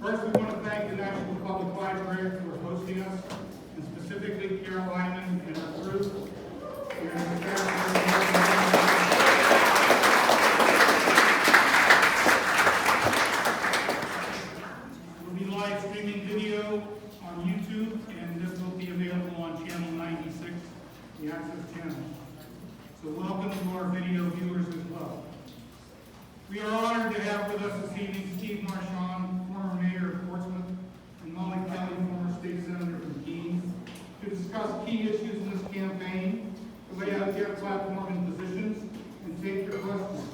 First, we want to thank the National Public Library for hosting us, and specifically Carol Lyman and her group. We'll be live streaming video on YouTube, and this will be available on Channel 96, the Access Channel. So welcome to our video viewers as well. We are honored to have with us this evening Steve Marchand, former mayor of Portsmouth, and Molly Kelly, former state senator from Keene, to discuss key issues in this campaign, to lay out their platform and positions, and take your questions.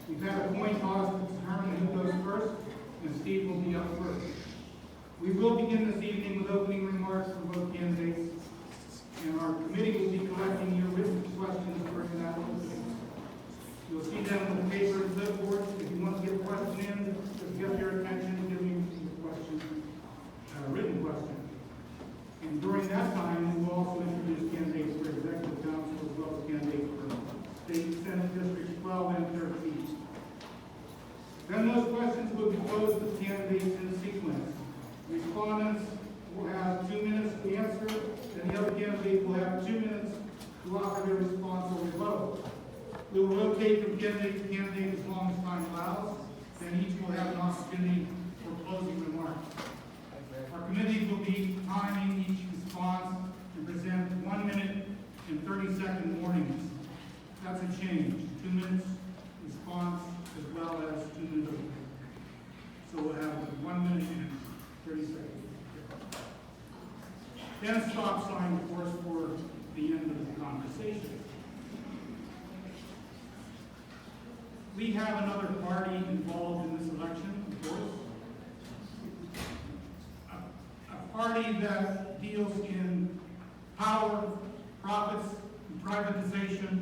We've had a coin toss to determine who goes first, and Steve will be up first. We will begin this evening with opening remarks from both candidates, and our committee will be collecting your written questions during that opening. You'll see them on the paper and clipboard. If you want to get a question in, just get their attention, give me the question, written question. And during that time, we will also introduce candidates for executive council as well as candidates for state senate districts 12 and 13. Then those questions will be posed to the candidates in sequence. Respondents will have 2 minutes to answer, and the other candidate will have 2 minutes to offer their response or rebuttal. We will rotate from candidate to candidate as long as time allows, and each will have an opportunity for closing remarks. Our committee will be timing each response and present 1 minute and 30-second warnings. That's a change. 2 minutes response as well as 2 minutes. So we'll have 1 minute and 30 seconds. Then a stop sign, of course, for the end of the conversation. We have another party involved in this election, of course. A party that deals in power, profits, and privatization.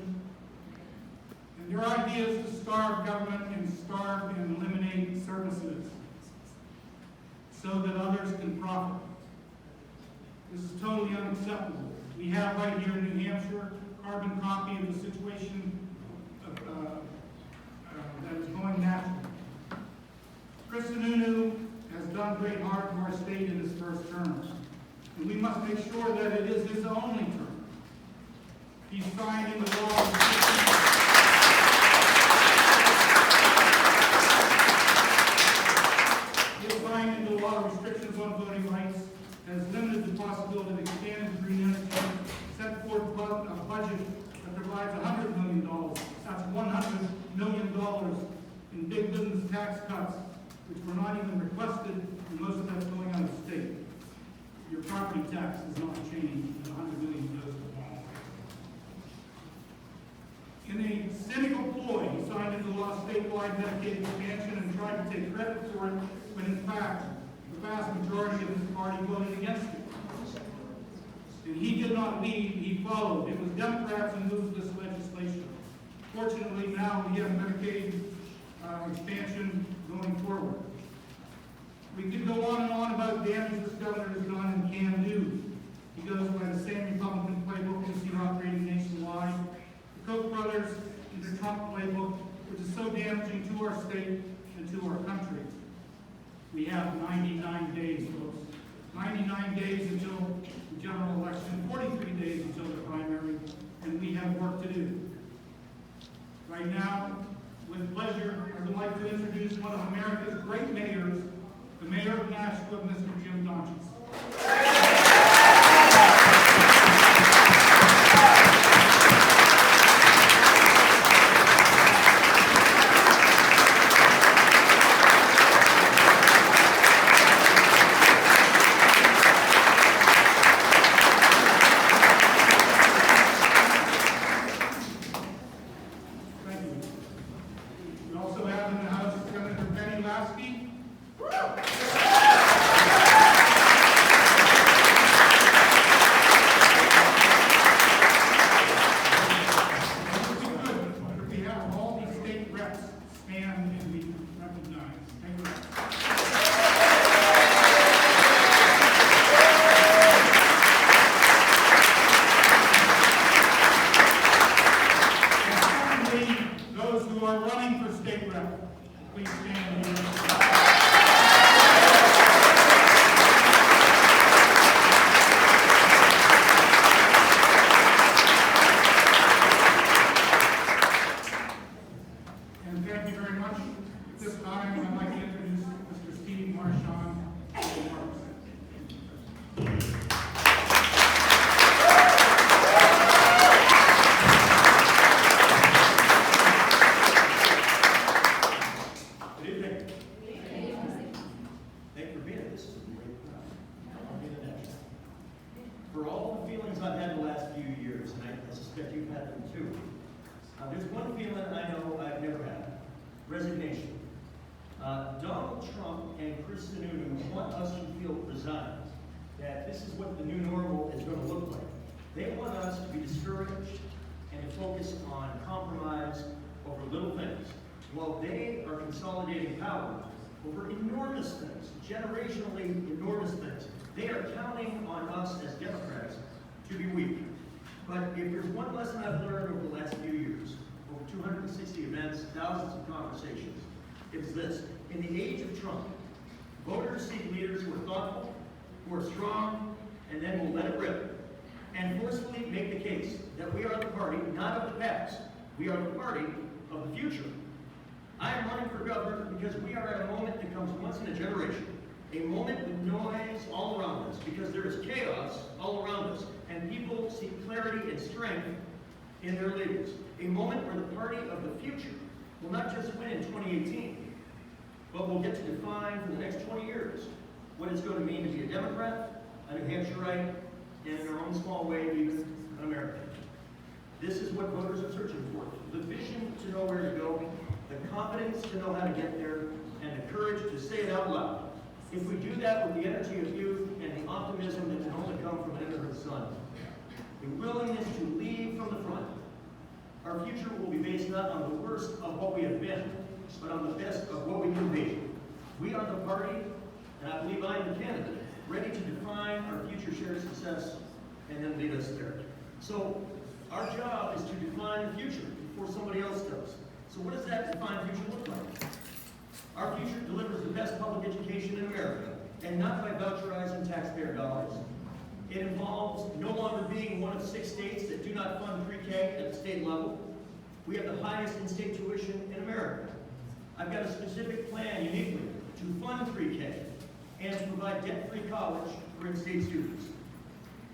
And their idea is to starve government and starve and eliminate services so that others can profit. This is totally unacceptable. We have right here in New Hampshire a carbon copy of the situation that is going national. Chris Sununu has done great harm to our state in his first term, and we must make sure that it is his only term. He signed into law. He has signed into law restrictions on voting rights, has limited the possibility of expanded green energy, set forth a budget that provides $100 million. That's $100 million in big business tax cuts, which were not even requested, and most of that's going out of state. Your property tax does not change, and $100 million goes to the wall. In a cynical ploy, he signed into law statewide Medicaid expansion and tried to take credit for it, when in fact, the vast majority of his party voted against it. And he did not lead, he followed. It was Democrats who moved this legislation. Fortunately, now we have Medicaid expansion going forward. We could go on and on about damage this governor has done and can do. He goes by the same Republican playbook we see operating nationwide. The Koch brothers and the Trump playbook, which is so damaging to our state and to our country. We have 99 days, folks. 99 days until the general election, 43 days until the primary, and we have work to do. Right now, with pleasure, I would like to introduce one of America's great mayors, the mayor of Nashua, Mr. Jim Donchis. This time, I'd like to introduce Mr. Steve Marchand. Good evening. Thank you for being here. This is a great crowd. I'll be the next. For all the feelings I've had the last few years, and I suspect you've had them too, there's one feeling I know I've never had: resignation. Donald Trump and Chris Sununu want us to feel resigned, that this is what the new normal is going to look like. They want us to be discouraged and to focus on compromise over little things, while they are consolidating power over enormous things, generationally enormous things. They are counting on us as Democrats to be weak. But if there's one lesson I've learned over the last few years, over 260 events, thousands of conversations, it's this: in the age of Trump, voters seek leaders who are thoughtful, who are strong, and then will let it rip, and forcefully make the case that we are the party not of the past, we are the party of the future. I am running for governor because we are at a moment that comes once in a generation, a moment with noise all around us, because there is chaos all around us, and people seek clarity and strength in their leaders. A moment where the party of the future will not just win in 2018, but will get to define for the next 20 years what it's going to mean to be a Democrat, a New Hampshireite, and in our own small way, even an American. This is what voters are searching for: the vision to know where to go, the confidence to know how to get there, and the courage to say it out loud. If we do that with the energy of youth and the optimism that can only come from an immigrant son, the willingness to lead from the front, our future will be based not on the worst of what we have been, but on the best of what we can be. We are the party, and I believe I am the candidate, ready to define our future shared success and then lead us there. So our job is to define the future before somebody else does. So what does that defined future look like? Our future delivers the best public education in America, and not by voucherizing taxpayer dollars. It involves no longer being one of 6 states that do not fund pre-K at the state level. We have the highest in-state tuition in America. I've got a specific plan uniquely to fund pre-K and to provide debt-free college for in-state students.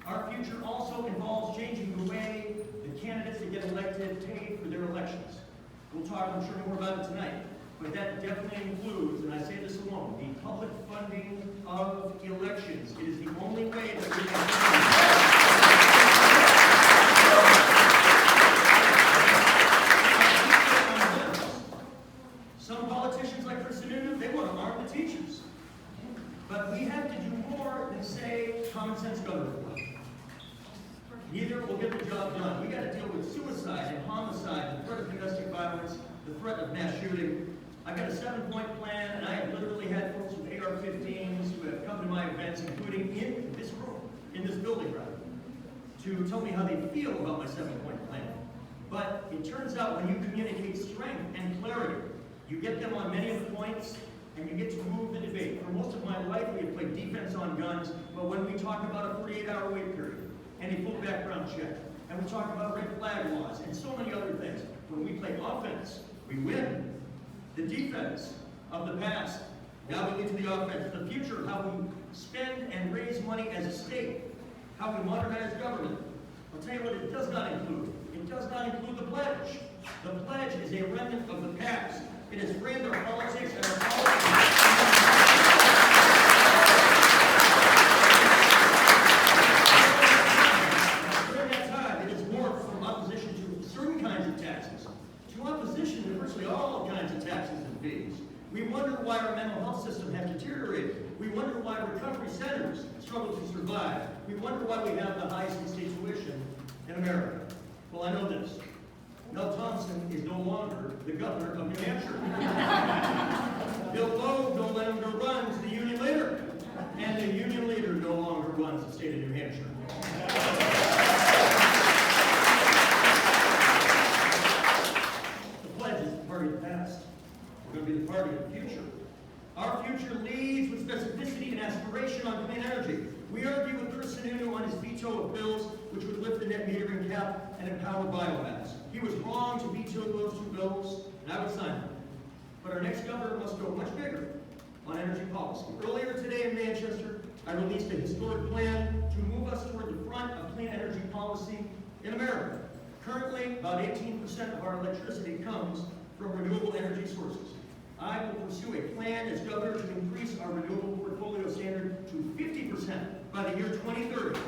Our future also involves changing the way the candidates that get elected pay for their elections. We'll talk, I'm sure, more about it tonight. But that definitely includes, and I say this alone, the public funding of elections. It is the only way that we can. Some politicians like Chris Sununu, they want to arm the teachers. But we have to do more than say common sense government. Neither will get the job done. We got to deal with suicide and homicide, the threat of domestic violence, the threat of mass shooting. I've got a 7-point plan, and I have literally had folks with AR-15s who have come to my events, including in this room, in this building, rather, to tell me how they feel about my 7-point plan. But it turns out when you communicate strength and clarity, you get them on many of the points, and you get to move the debate. For most of my life, we have played defense on guns, but when we talk about a 48-hour wait period and a full background check, and we talk about red flag laws and so many other things, when we play offense, we win. The defense of the past, now we get to the offense, the future, how we spend and raise money as a state, how we modernize government. I'll tell you what it does not include. It does not include the pledge. The pledge is a remnant of the past. It has framed our politics and our policies. During that time, it has morphed from opposition to certain kinds of taxes to opposition to virtually all kinds of taxes and fees. We wonder why our mental health system has deteriorated. We wonder why recovery centers struggle to survive. We wonder why we have the highest in-state tuition in America. Well, I know this. Mel Thompson is no longer the governor of New Hampshire. Bill Loeb no longer runs the union leader. And the union leader no longer runs the state of New Hampshire. The pledge is the party of the past. We're going to be the party of the future. Our future leads with specificity and aspiration on clean energy. We argue with Chris Sununu on his veto of bills which would lift the net metering cap and empower biomass. He was wrong to veto those 2 bills, and I would sign them. But our next governor must go much bigger on energy policy. Earlier today in Manchester, I released a historic plan to move us toward the front of clean energy policy in America. Currently, about 18% of our electricity comes from renewable energy sources. I will pursue a plan as governor to increase our renewable portfolio standard to 50% by the year 2030.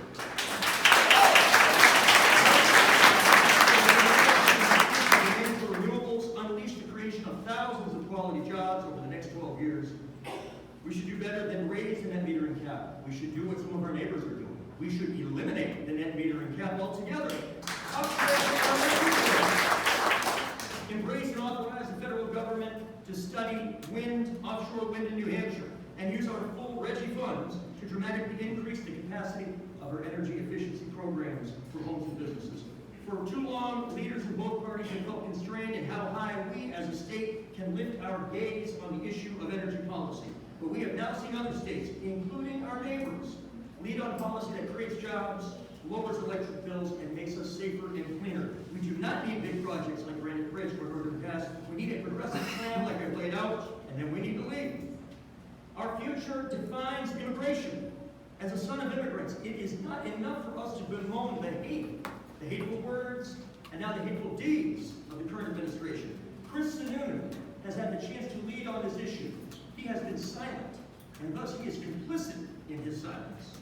For renewables unleash the creation of thousands of quality jobs over the next 12 years. We should do better than raise the net metering cap. We should do what some of our neighbors are doing. We should eliminate the net metering cap altogether. Embrace and authorize the federal government to study offshore wind in New Hampshire, and use our full RGGI funds to dramatically increase the capacity of our energy efficiency programs for homes and businesses. For too long, leaders in both parties have felt constrained in how high we as a state can lift our gaze on the issue of energy policy. But we have now seen other states, including our neighbors, lead on policy that creates jobs, lowers electric bills, and makes us safer and cleaner. We do not need big projects like Granite Bridge or Northern Pass. We need a progressive plan like I've laid out, and then we need to lead. Our future defines immigration. As a son of immigrants, it is not enough for us to bemoan the hateful words, and now the hateful deeds of the current administration. Chris Sununu has had the chance to lead on this issue. He has been silent, and thus he is complicit in his silence.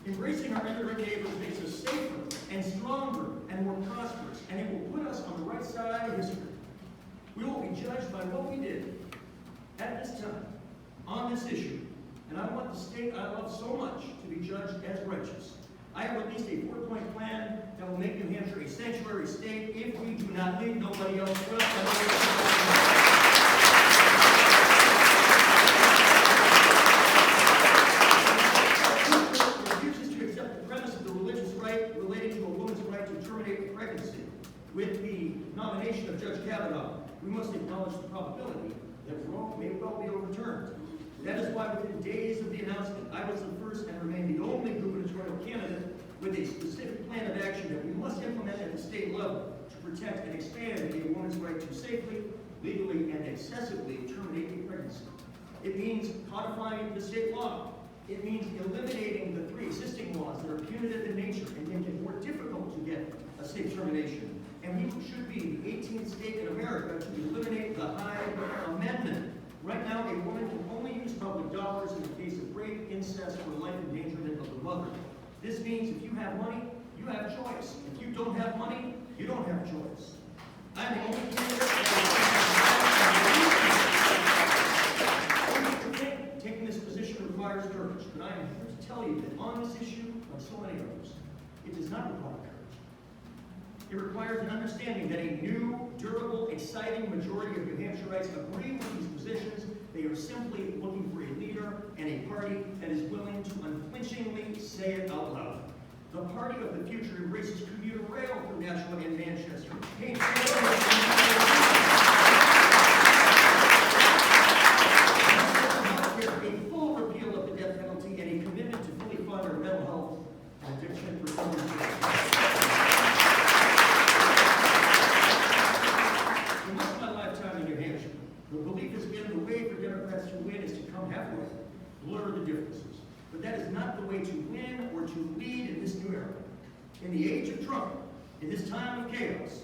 Embracing our immigrant neighbors makes us safer and stronger and more prosperous, and it will put us on the right side of history. We will be judged by what we did at this time on this issue, and I want the state I love so much to be judged as righteous. I have released a 4-point plan that will make New Hampshire a sanctuary state. If we do not lead, nobody else will. With the nomination of Judge Kavanaugh, we must acknowledge the probability that Roe may well be overturned. That is why within days of the announcement, I was the first and remain the only gubernatorial candidate with a specific plan of action that we must implement at the state level to protect and expand a woman's right to safely, legally, and accessibly terminate a pregnancy. It means codifying the state law. It means eliminating the 3 existing laws that are punitive in nature and make it more difficult to get a safe termination. And we should be the 18th state in America to eliminate the Hyde Amendment. Right now, a woman can only use public dollars in the case of rape, incest, or life endangerment of the mother. This means if you have money, you have choice. If you don't have money, you don't have choice. I'm the only candidate taking this position requires courage, but I am here to tell you that on this issue, like so many others, it does not require courage. It requires an understanding that a new, durable, exciting majority of New Hampshireites agree with these positions. They are simply looking for a leader and a party that is willing to unflinchingly say it out loud. The party of the future embraces commuter rail through Nashua and Manchester. A full repeal of the death penalty and a commitment to fully fund our mental health and addiction reform. The belief has been the way for Democrats to win is to come halfway, blur the differences. But that is not the way to win or to lead in this new era. In the age of Trump, in this time of chaos,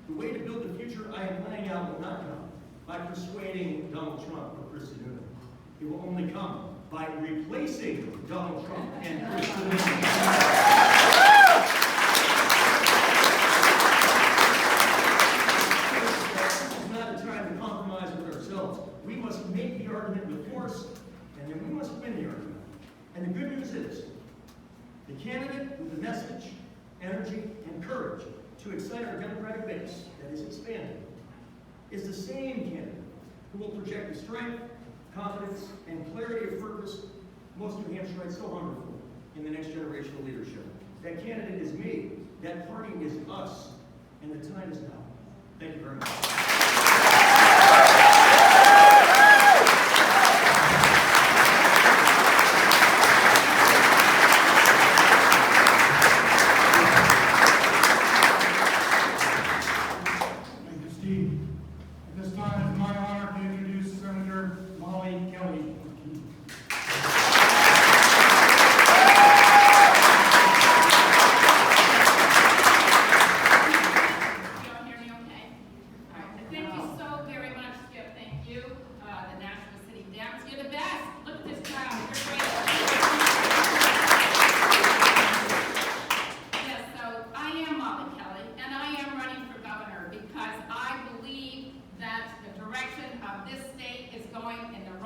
the way to build the future I am laying out will not come by persuading Donald Trump or Chris Sununu. It will only come by replacing Donald Trump and Chris Sununu. We must make the argument with force, and then we must win the argument. And the good news is, the candidate with the message, energy, and courage to excite our Democratic base that is expanding is the same candidate who will project the strength, confidence, and clarity of purpose most New Hampshireites so hunger for in the next generation of leadership. That candidate is me. That party is us. And the time is now. Thank you very much. At this time, it's my honor to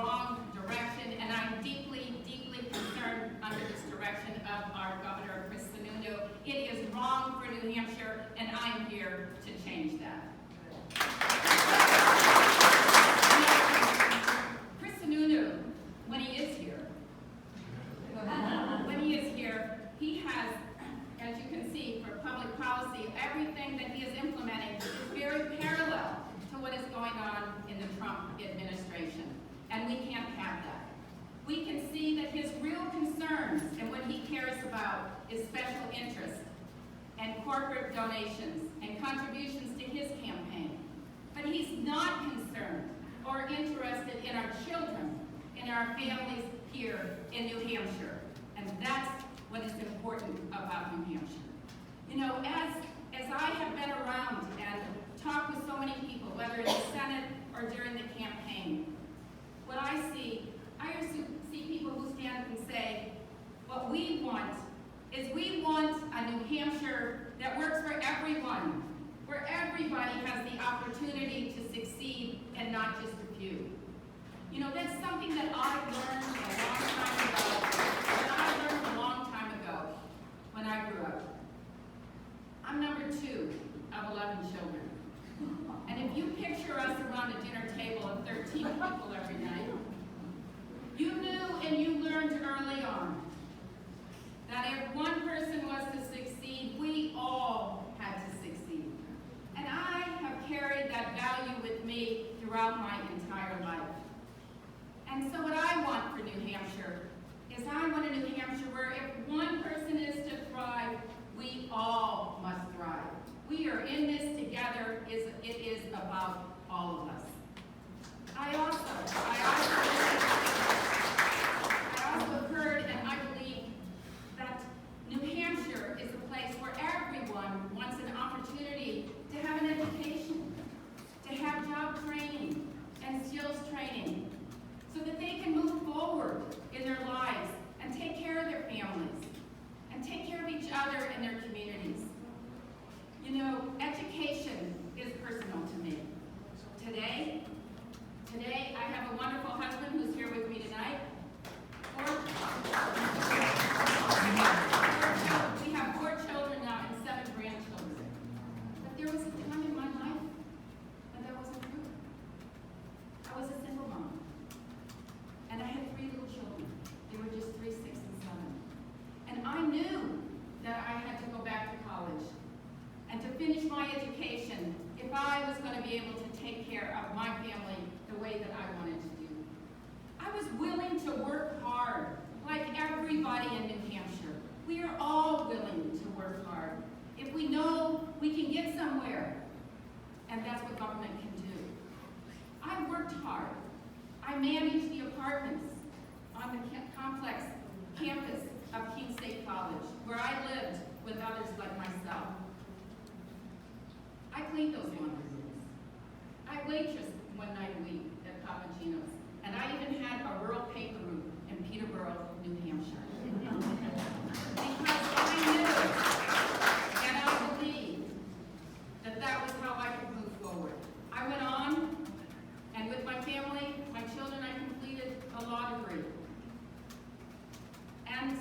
wrong direction, and I'm deeply, deeply concerned under this direction of our Governor, Chris Sununu. It is wrong for New Hampshire, and I'm here to change that. Chris Sununu, when he is here, he has, as you can see, for public policy, everything that he is implementing is very parallel to what is going on in the Trump administration. And we can't have that. We can see that his real concerns and what he cares about is special interests and corporate donations and contributions to his campaign. But he's not concerned or interested in our children and our families here in New Hampshire. And that's what is important about New Hampshire. You know, as I have been around and talked with so many people, whether in the Senate or during the campaign, what I see people who stand and say, what we want is we want a New Hampshire that works for everyone, where everybody has the opportunity to succeed and not just a few. You know, that's something that I learned a long time ago when I grew up. I'm number 2 of 11 children. And if you picture us around a dinner table of 13 people every night, you knew and you learned early on that if one person was to succeed, we all had to succeed. And I have carried that value with me throughout my entire life. And so what I want for New Hampshire is I want a New Hampshire where if one person is to thrive, we all must thrive. We are in this together. It is about all of us. I also heard and I believe that New Hampshire is a place where everyone wants an opportunity to have an education, to have job training and skills training, so that they can move forward in their lives and take care of their families and take care of each other and their communities. You know, education is personal to me. Today I have a wonderful husband who's here with me tonight. We have 4 children now and 7 grandchildren. But there was a time in my life when that wasn't true. I was a single mom. And I had 3 little children. They were just 3, 6, and 7. And I knew that I had to go back to college and to finish my education if I was going to be able to take care of my family the way that I wanted to do. I was willing to work hard, like everybody in New Hampshire. We are all willing to work hard if we know we can get somewhere. And that's what government can do. I worked hard. I managed the apartments on the complex campus of King State College, where I lived with others like myself. I cleaned those laundry rooms. I waitressed one night a week at Papagino's, and I even had a rural paper route in Peterborough, New Hampshire. Because I knew and I believed that that was how I could move forward. I went on, and with my family, my children, I completed a law degree. And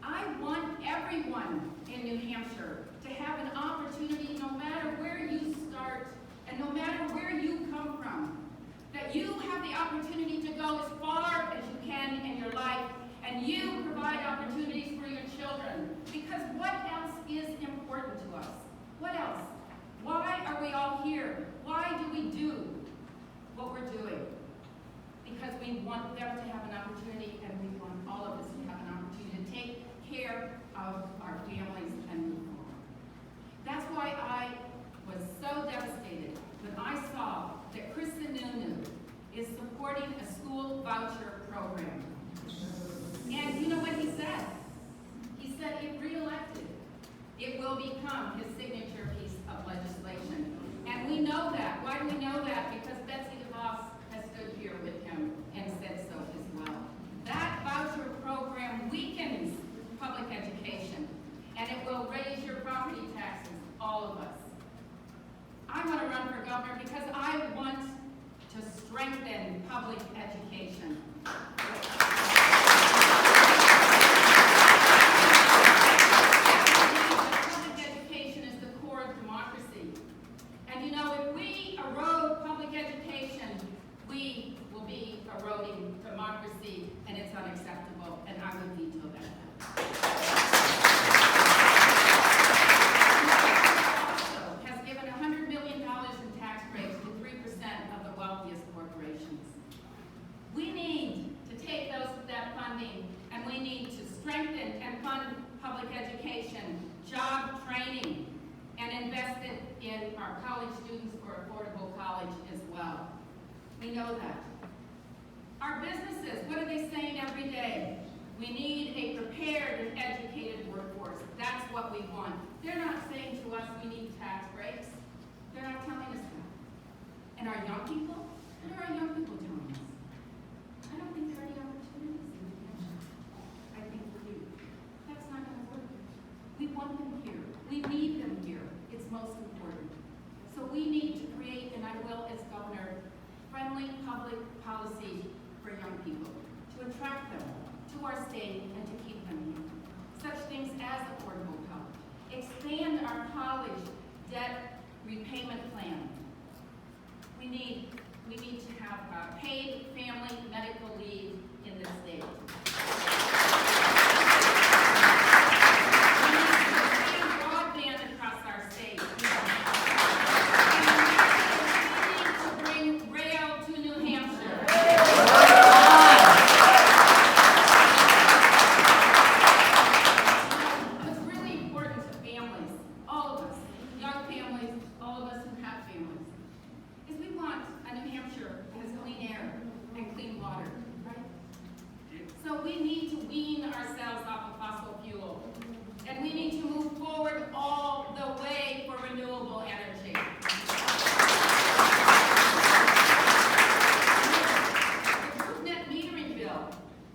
I want everyone in New Hampshire to have an opportunity, no matter where you start and no matter where you come from, that you have the opportunity to go as far as you can in your life, and you provide opportunities for your children. Because what else is important to us? What else? Why are we all here? Why do we do what we're doing? Because we want them to have an opportunity, and we want all of us to have an opportunity to take care of our families and move forward. That's why I was so devastated when I saw that Chris Sununu is supporting a school voucher program. And you know what he said? He said if reelected, it will become his signature piece of legislation. And we know that. Why do we know that? Because Betsy DeVos has stood here with him and said so as well. That voucher program weakens public education, and it will raise your property taxes, all of us. I want to run for governor because I want to strengthen public education. unacceptable, and I would veto that. Also has given $100 million in tax breaks to 3% of the wealthiest corporations. We need to take that funding and we need to strengthen and fund public education, job training, and invest it in our college students for affordable college as well. We know that. Our businesses, what are they saying every day? We need a prepared and educated workforce. That's what we want. They're not saying to us we need tax breaks. They're not telling us that. And our young people? What are our young people telling us? I don't think there are any opportunities in New Hampshire. I think for you. That's not going to work. We want them here. We need them here. It's most important. So we need to create, and I will as governor, friendly public policy for young people, to attract them to our state and to keep them here. Such things as affordable college. Expand our college debt repayment plan. We need to have paid family medical leave in this state. We need to expand broadband across our state. And we need to bring rail to New Hampshire. What's really important to families, all of us, young families, all of us who have families, is we want a New Hampshire that has clean air and clean water, right? So we need to wean ourselves off of fossil fuel. And we need to move forward all the way for renewable energy. The group net metering bill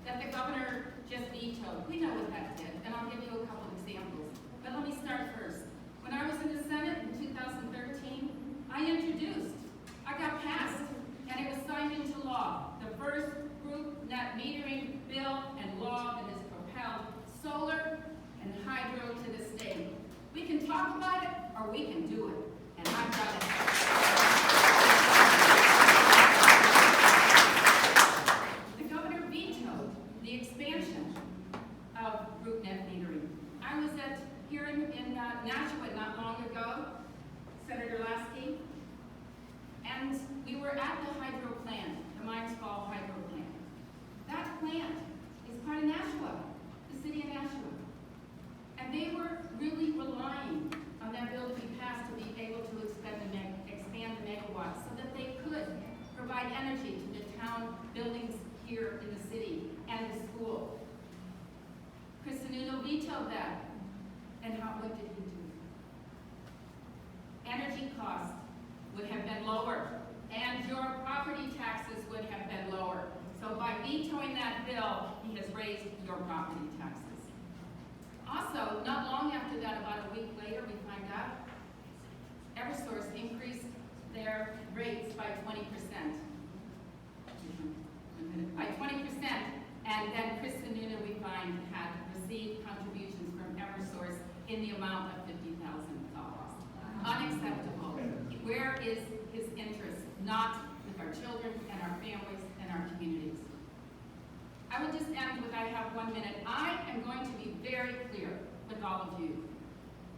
that the governor just vetoed, we know what that did, and I'll give you a couple examples. But let me start first. When I was in the Senate in 2013, I got passed, and it was signed into law. The first group net metering bill and law that has propelled solar and hydro to the state. We can talk about it, or we can do it, and I've done it. The governor vetoed the expansion of group net metering. I was here in Nashua not long ago, Senator Lasky, and we were at the hydro plant, the Mines Fall hydro plant. That plant is part of Nashua, the city of Nashua. And they were really relying on that bill to be passed to be able to expand the megawatts so that they could provide energy to the town buildings here in the city and the school. Chris Sununu vetoed that. And what did he do? Energy costs would have been lower, and your property taxes would have been lower. So by vetoing that bill, he has raised your property taxes. Also, not long after that, about a week later, we find out Eversource increased their rates by 20%. By 20%, and then Chris Sununu, we find, had received contributions from Eversource in the amount of $50,000. Unacceptable. Where is his interest? Not with our children and our families and our communities. I would just end with, I have 1 minute. I am going to be very clear with all of you.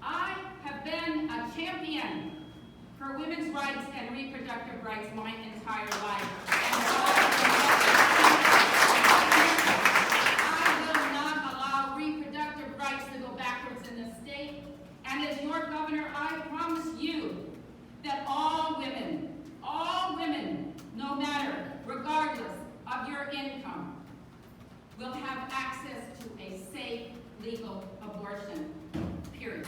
I have been a champion for women's rights and reproductive rights my entire life. I will not allow reproductive rights to go backwards in the state. And as your governor, I promise you that all women, no matter, regardless of your income, will have access to a safe, legal abortion, period.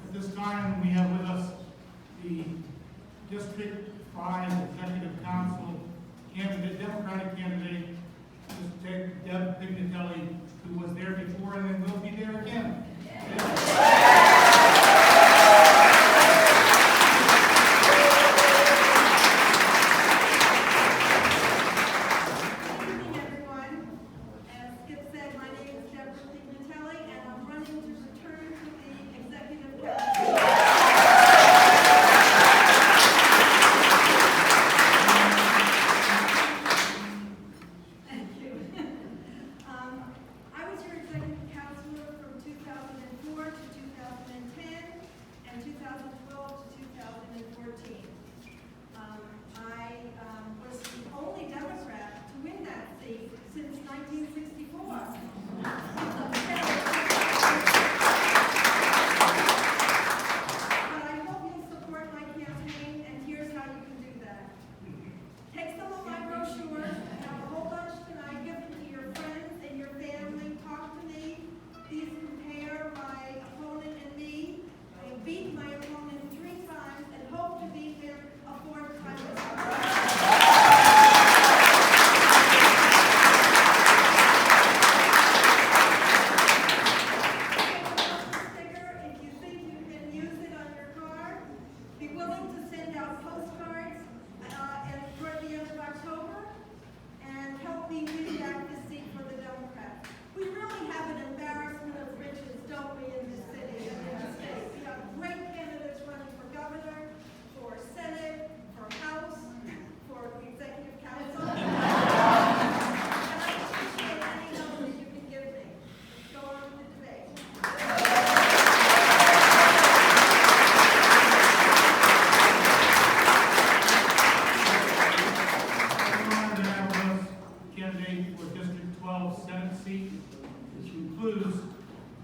At this time, we have with us the District 5 Executive Council candidate, Democratic candidate, Ms. Deb Pignatelli, who was there before and then will be there again. Yeah.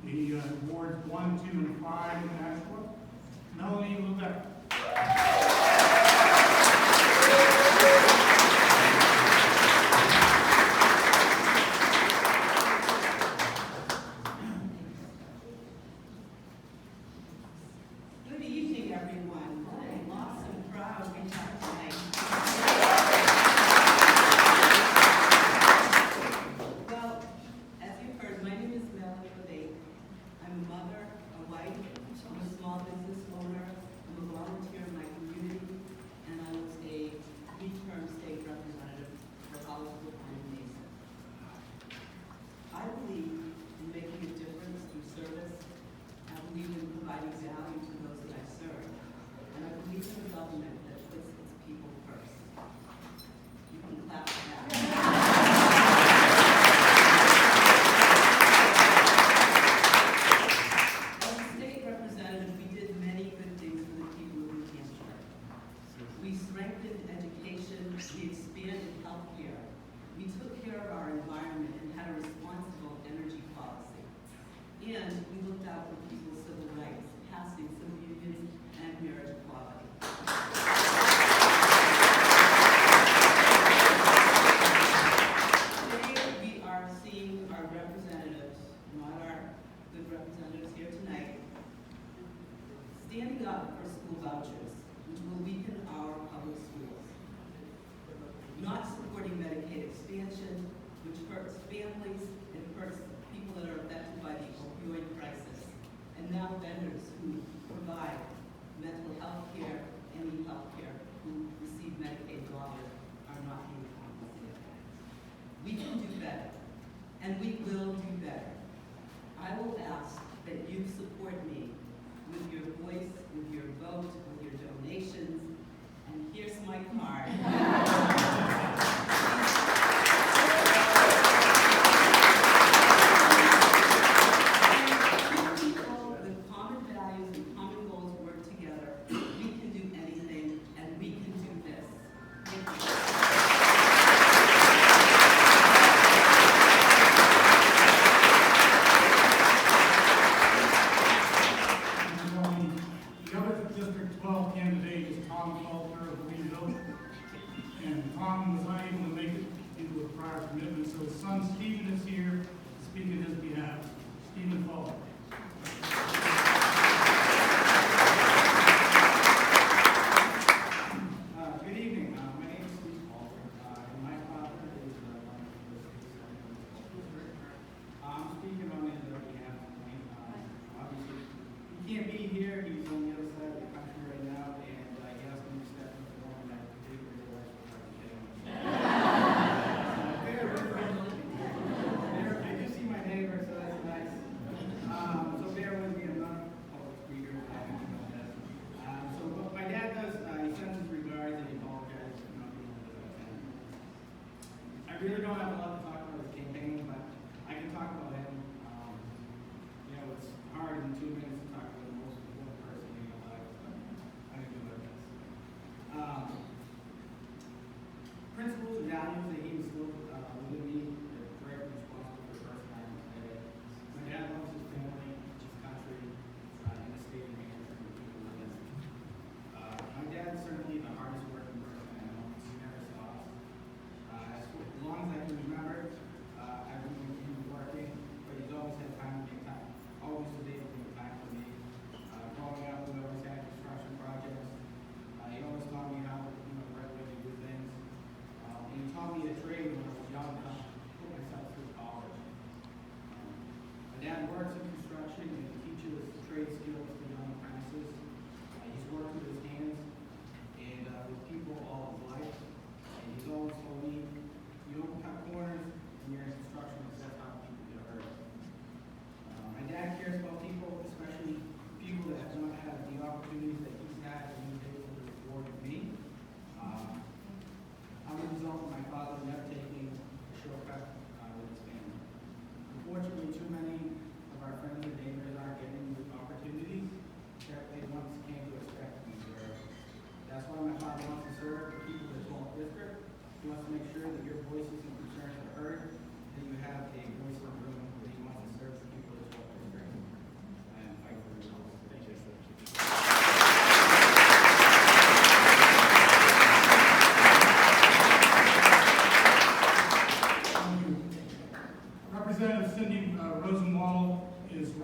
the wards 1, 2, and 5 in Nashua. Melanie Lubeck. Good evening, everyone. What an awesome crowd we have tonight. Well, as you've heard, my name is Melanie Levate. I'm a mother, a wife, I'm a small business owner, I'm a volunteer in my community, and I was a three-term state representative for Hollisville and Mason. I believe in making a difference through service. I believe in providing value to those that I serve. And I believe in a government that puts its people first. You can clap for that. As a state representative, we did many good things for the people of New Hampshire. We strengthened education, we expanded healthcare, we took care of our environment and had a responsible energy policy. And we looked out for people's civil rights, passing civil unions and marriage equality. Today, we are seeing our representatives, not our good representatives here tonight, standing up for school vouchers, which will weaken our public schools. Not supporting Medicaid expansion, which hurts families, it hurts people that are affected by the opioid crisis, and now vendors who provide mental health care, any health care, who receive Medicaid dollars are not being compensated. We can do better, and we will do better. I will ask that you support me with your voice, with your vote, with your donations, and here's my card. People with common values and common goals work together. We can do anything, and we can do this. Thank you. The other District 12 candidate is Tom Falter of Greenville. And Tom was unable to make it due to a prior commitment, so his son Stephen is here to speak in his behalf. Stephen Falter. Good evening. My name is Steve Palter, and my father is one of the I'm speaking on his behalf tonight. Obviously, he can't be here. He's on the other side of the country right now, and he asked me to step in for him, and I didn't realize what I was getting. Very friendly. I do see my neighbor, so that's nice. So bear with me. I'm not a public speaker. But my dad does, he sends his regards and he apologizes for not being able to attend. I really don't have a lot to talk about his campaign, but I can talk about him. It's hard in 2 minutes to talk about most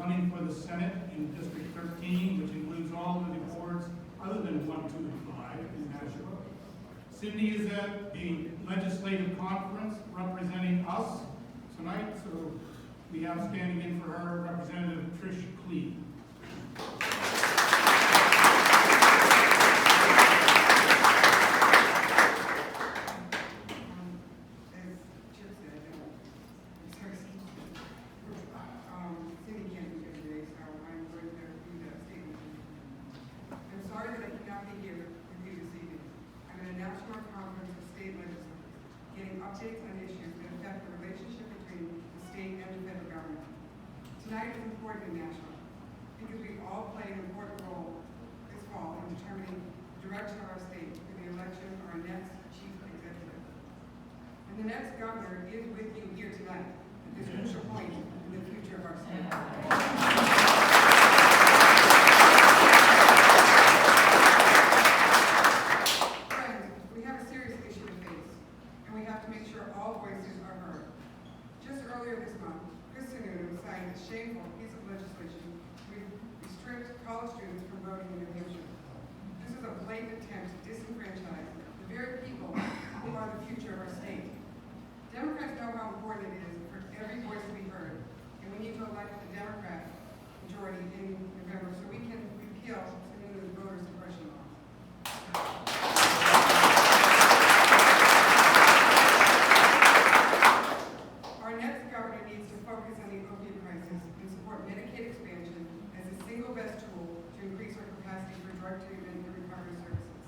running for the Senate in District 13, which includes all of the boards other than 1, 2, and 5 in Nashua. Cindy is at the legislative conference representing us tonight, so we have standing in for her Representative Trish Clee. Cindy can't be here today, so I'm going to do that statement. I'm sorry that I cannot be here with you this evening. I'm at a national conference of state legislators, getting updates on issues that affect the relationship between the state and the federal government. Tonight is important in Nashua because we all play an important role this fall in determining the direction of our state for the election of our next chief executive. And the next governor is with you here tonight at this crucial point in the future of our state. Friends, we have a serious issue to face, and we have to make sure all voices are heard. Just earlier this month, Nashua signed a shameful piece of legislation to restrict college students from voting in New Hampshire. This is a blatant attempt to disenfranchise the very people who are the future of our state. Democrats know how important it is for every voice to be heard, and we need to elect a Democrat majority in November so we can repeal the voter suppression law. Our next governor needs to focus on the opioid crisis and support Medicaid expansion as the single best tool to increase our capacity for drug treatment and recovery services.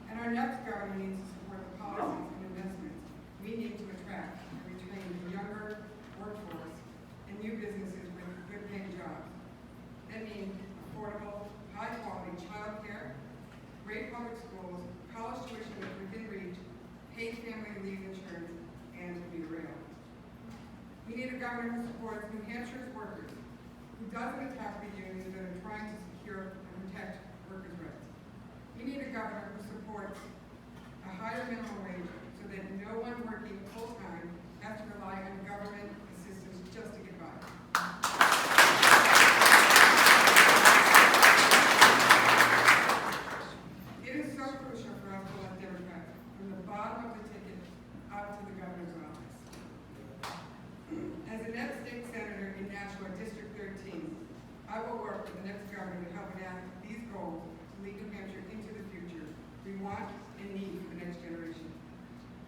And our next governor needs to support the policies and investments we need to attract and retain a younger workforce and new businesses with good paying jobs. That means affordable, high quality child care, great public schools, college tuition within reach, paid family leave insurance, and commuter rail. We need a governor who supports New Hampshire's workers, who doesn't attack the unions that are trying to secure and protect workers' rights. We need a governor who supports a higher minimum wage so that no one working full-time has to rely on government assistance just to get by. It is so crucial for us to elect Democrats from the bottom of the ticket up to the governor's office. As the next state senator in Nashua, District 13, I will work with the next governor to help enact these goals to lead New Hampshire into the future we want and need for the next generation.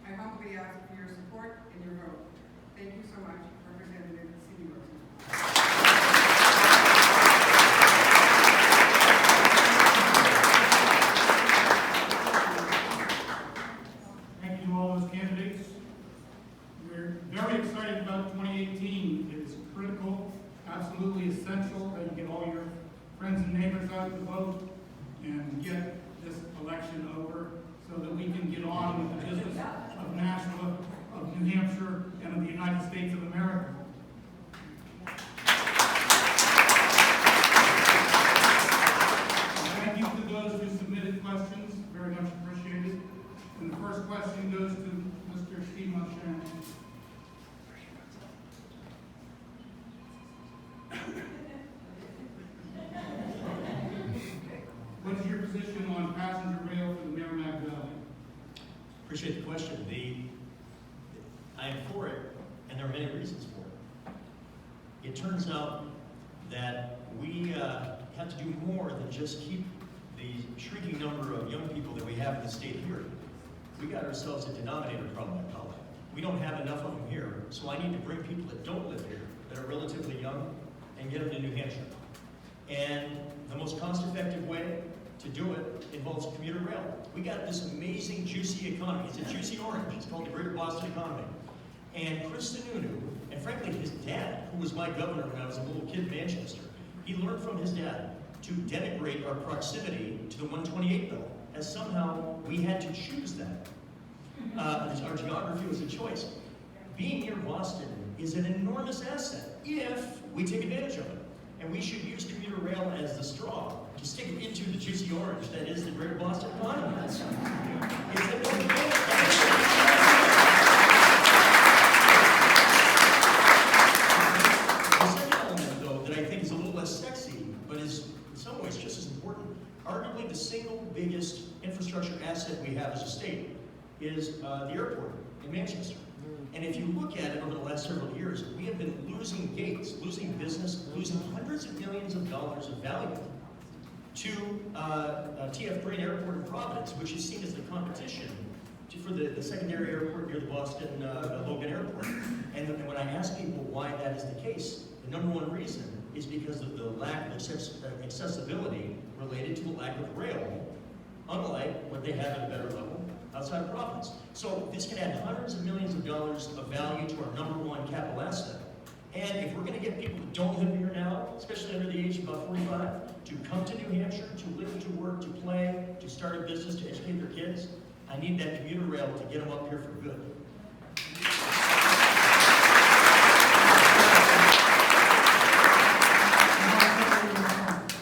I humbly ask for your support and your vote. Thank you so much, Representative Cindy Rosen. Thank you to all those candidates. We're very excited about 2018. It is critical, absolutely essential that you get all your friends and neighbors out to vote and get this election over so that we can get on with the business of Nashua, of New Hampshire, and of the United States of America. Thank you to those who submitted questions, very much appreciated. And the first question goes to Mr. Steve Marchand. What is your position on passenger rail for the Merrimack Valley? Appreciate the question. I am for it, and there are many reasons for it. It turns out that we have to do more than just keep the shrinking number of young people that we have in the state here. We got ourselves a denominator problem, I call it. We don't have enough of them here, so I need to bring people that don't live here, that are relatively young, and get them to New Hampshire. And the most cost-effective way to do it involves commuter rail. We got this amazing, juicy economy. It's a juicy orange. It's called the Greater Boston Economy. And Chris Sununu, and frankly his dad, who was my governor when I was a little kid in Manchester, he learned from his dad to denigrate our proximity to the 128 bill, as somehow we had to choose that. Our geography was a choice. Being near Boston is an enormous asset if we take advantage of it. And we should use commuter rail as the straw to stick it into the juicy orange that is the Greater Boston economy. The second element, though, that Arguably the single biggest infrastructure asset we have as a state is the airport in Manchester. And if you look at it over the last several years, we have been losing gates, losing business, losing hundreds of millions of dollars of value to TF Green Airport in Providence, which is seen as the competition for the secondary airport near the Boston Logan Airport. And when I ask people why that is the case, the number one reason is because of the lack of accessibility related to the lack of rail, unlike what they have at a better level outside of Providence. So this can add hundreds of millions of dollars of value to our number one capital asset. And if we're going to get people that don't live here now, especially under the age of about 45, to come to New Hampshire, to live, to work, to play, to start a business, to educate their kids, I need that commuter rail to get them up here for good.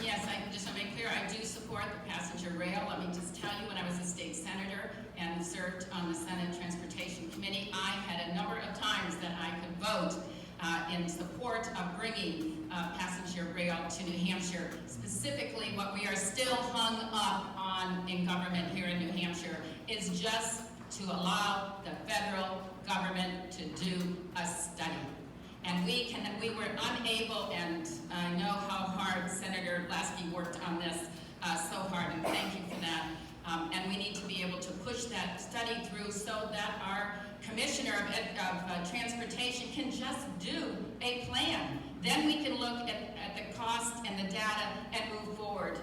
Yes, I just want to make clear, I do support the passenger rail. Let me just tell you, when I was a state senator and served on the Senate Transportation Committee, I had a number of times that I could vote in support of bringing passenger rail to New Hampshire. Specifically, what we are still hung up on in government here in New Hampshire is just to allow the federal government to do a study. And we were unable, and I know how hard Senator Lasky worked on this so hard, and thank you for that. And we need to be able to push that study through so that our Commissioner of Transportation can just do a plan. Then we can look at the cost and the data and move forward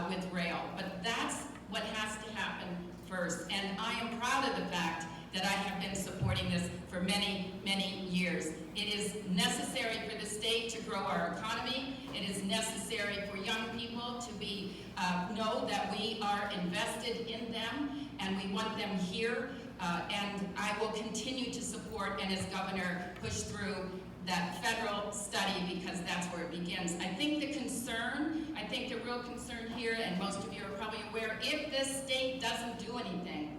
with rail. But that's what has to happen first. And I am proud of the fact that I have been supporting this for many, many years. It is necessary for the state to grow our economy. It is necessary for young people to know that we are invested in them and we want them here. And I will continue to support and as governor push through that federal study because that's where it begins. I think the real concern here, and most of you are probably aware, if this state doesn't do anything,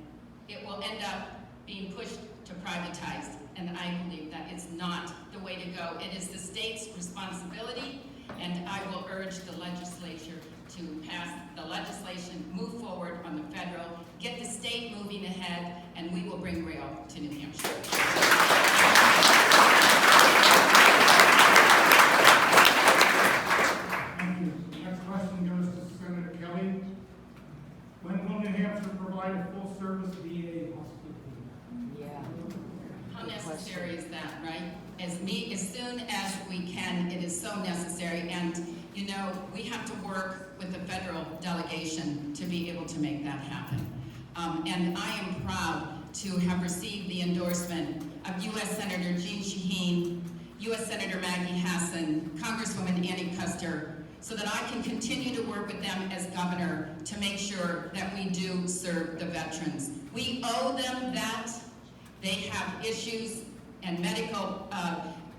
it will end up being pushed to privatize. And I believe that is not the way to go. It is the state's responsibility, and I will urge the legislature to pass the legislation, move forward on the federal, get the state moving ahead, and we will bring rail to New Hampshire. Thank you. Next question goes to Senator Kelly. When will New Hampshire provide a full-service VA hospital? How necessary is that, right? As soon as we can, it is so necessary. And, you know, we have to work with the federal delegation to be able to make that happen. And I am proud to have received the endorsement of U.S. Senator Jean Shaheen, U.S. Senator Maggie Hassan, Congresswoman Annie Kuster, so that I can continue to work with them as governor to make sure that we do serve the veterans. We owe them that. They have issues and medical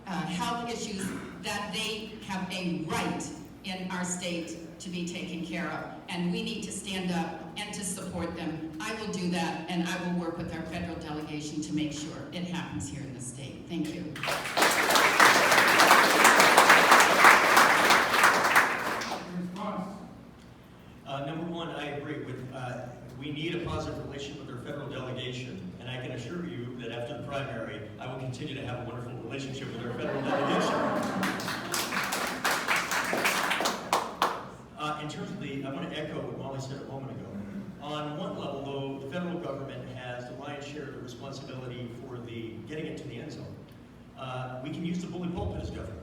health issues that they have a right in our state to be taken care of. And we need to stand up and to support them. I will do that, and I will work with our federal delegation to make sure it happens here in the state. Thank you. Number one, I agree with, we need a positive relationship with our federal delegation, and I can assure you that after the primary, I will continue to have a wonderful relationship with our federal delegation. In terms of I want to echo what Molly said a moment ago. On one level, though, the federal government has the lion's share of the responsibility for getting it to the end zone. We can use the bully pulpit as governor.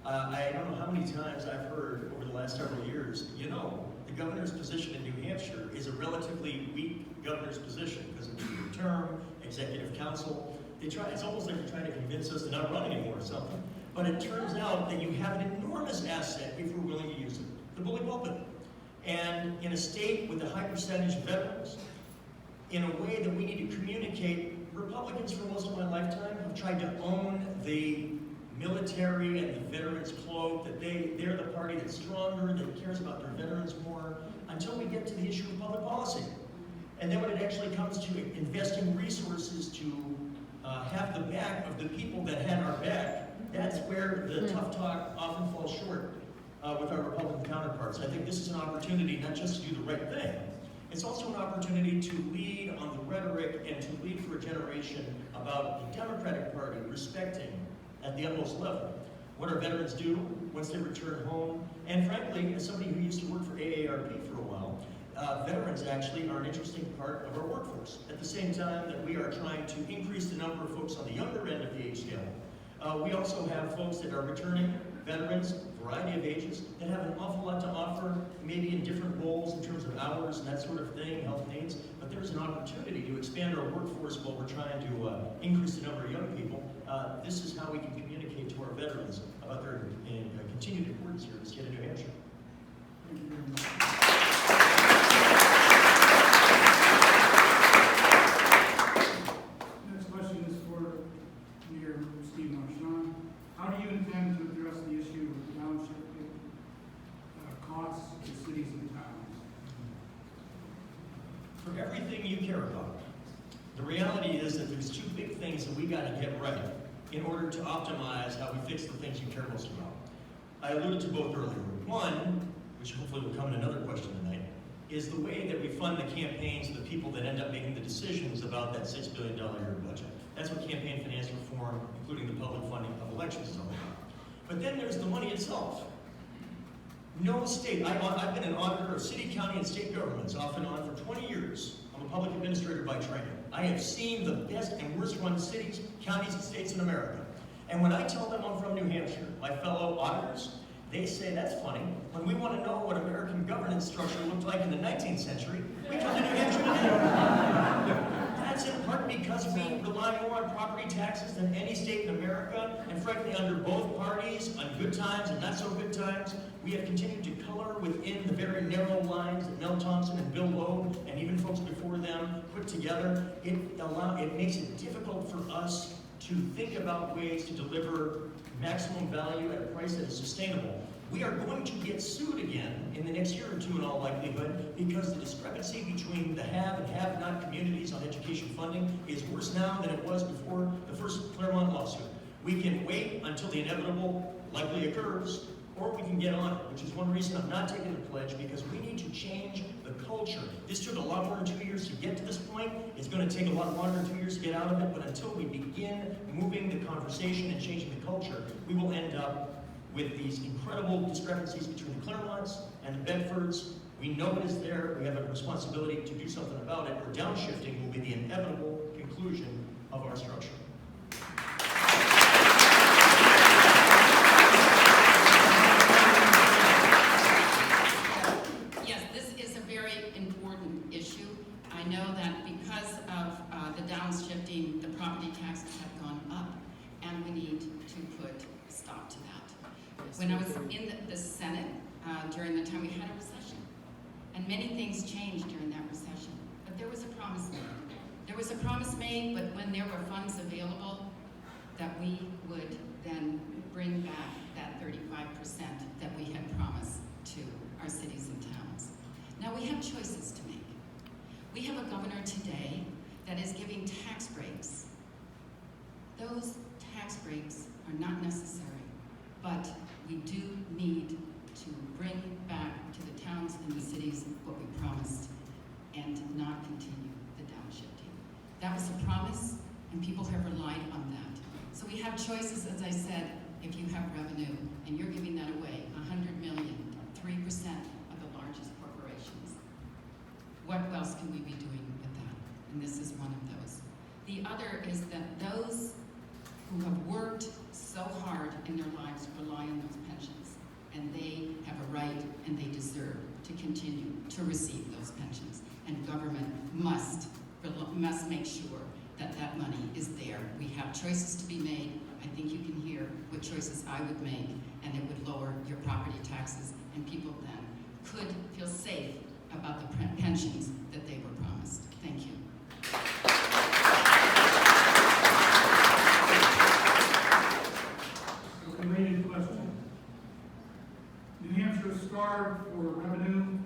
I don't know how many times I've heard over the last several years, you know, the governor's position in New Hampshire is a relatively weak governor's position because of the term, executive council. It's almost like they're trying to convince us to not run anymore or something. But it turns out that you have an enormous asset if we're willing to use it, the bully pulpit. And in a state with a high percentage of veterans, in a way that we need to communicate, Republicans for most of my lifetime have tried to own the military and the veterans cloak, that they're the party that's stronger, that cares about their veterans more, until we get to the issue of public policy. And then when it actually comes to investing resources to have the back of the people that had our back, that's where the tough talk often falls short with our Republican counterparts. counterparts. I think this is an opportunity not just to do the right thing, it's also an opportunity to lead on the rhetoric and to lead for a generation about the Democratic Party respecting at the utmost level what our veterans do once they return home. And frankly, as somebody who used to work for AARP for a while, veterans actually are an interesting part of our workforce. At the same time that we are trying to increase the number of folks on the younger end of the age scale, we also have folks that are returning veterans, variety of ages, that have an awful lot to offer, maybe in different roles in terms of hours and that sort of thing, health needs. But there's an opportunity to expand our workforce while we're trying to increase the number of young people. This is how we can communicate to our veterans about their continued importance here in the state of New Hampshire. Thank you very much. Next question is for Mayor Steve Marchand. How do you intend to address the issue of downshifting costs to cities and towns? For everything you care about, the reality is that there's two big things that we got to get right in order to optimize how we fix the things you care most about. I alluded to both earlier. One, which hopefully will come in another question tonight, is the way that we fund the campaigns of the people that end up making the decisions about that $6 billion a year budget. That's what campaign finance reform, including the public funding of elections, is all about. But then there's the money itself. No state, I've been an auditor of city, county, and state governments off and on for 20 years. I'm a public administrator by training. I have seen the best and worst run cities, counties, and states in America. And when I tell them I'm from New Hampshire, my fellow auditors, they say, that's funny. When we want to know what American governance structure looked like in the 19th century, we come to New Hampshire today. That's in part because we rely more on property taxes than any state in America, and frankly, under both parties, on good times and not so good times, we have continued to color within the very narrow lines that Mel Thompson and Bill Loeb, and even folks before them, put together. It makes it difficult for us to think about ways to deliver maximum value at a price that is sustainable. We are going to get sued again in the next year or two in all likelihood because the discrepancy between the have and have-not communities on education funding is worse now than it was before the first Claremont lawsuit. We can wait until the inevitable likely occurs, or we can get on it, which is one reason I'm not taking the pledge, because we need to change the culture. This took a lot more than 2 years to get to this point. It's going to take a lot longer than 2 years to get out of it, but until we begin moving the conversation and changing the culture, we will end up with these incredible discrepancies between the Claremonts and the Bedfords. We know it is there. We have a responsibility to do something about it, or downshifting will be the inevitable conclusion of our structure. I know that because of the downshifting, the property taxes have gone up, and we need to put a stop to that. When I was in the Senate, during the time we had a recession, and many things changed during that recession, but there was a promise made. There was a promise made, but when there were funds available, that we would then bring back that 35% that we had promised to our cities and towns. Now we have choices to make. We have a governor today that is giving tax breaks. Those tax breaks are not necessary, but we do need to bring back to the towns and the cities what we promised and not continue the downshifting. That was a promise, and people have relied on that. So we have choices, as I said. If you have revenue and you're giving that away, $100 million, 3% of the largest corporations, what else can we be doing with that? And this is one of those. The other is that those who have worked so hard in their lives rely on those pensions, and they have a right and they deserve to continue to receive those pensions. And government must make sure that that money is there. We have choices to be made. I think you can hear what choices I would make, and it would lower your property taxes, and people then could feel safe about the pensions that they were promised. Thank you. A related question. New Hampshire is starved for revenue.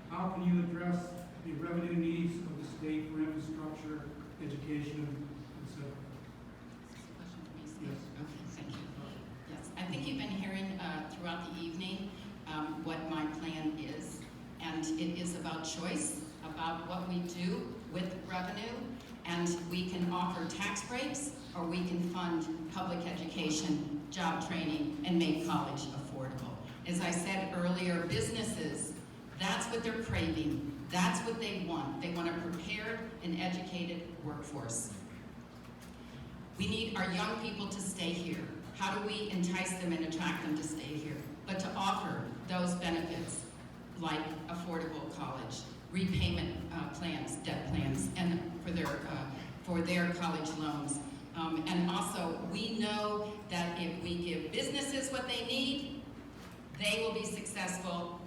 How can you address the revenue needs of the state for infrastructure, education, etc.? Question for me, Steve? Yes. Okay, thank you. Yes, I think you've been hearing throughout the evening what my plan is. And it is about choice, about what we do with revenue, and we can offer tax breaks, or we can fund public education, job training, and make college affordable. As I said earlier, businesses, that's what they're craving. That's what they want. They want a prepared and educated workforce. We need our young people to stay here. How do we entice them and attract them to stay here? But to offer those benefits like affordable college, repayment plans, debt plans, and for their college loans. And also, we know that if we give businesses what they need, they will be successful,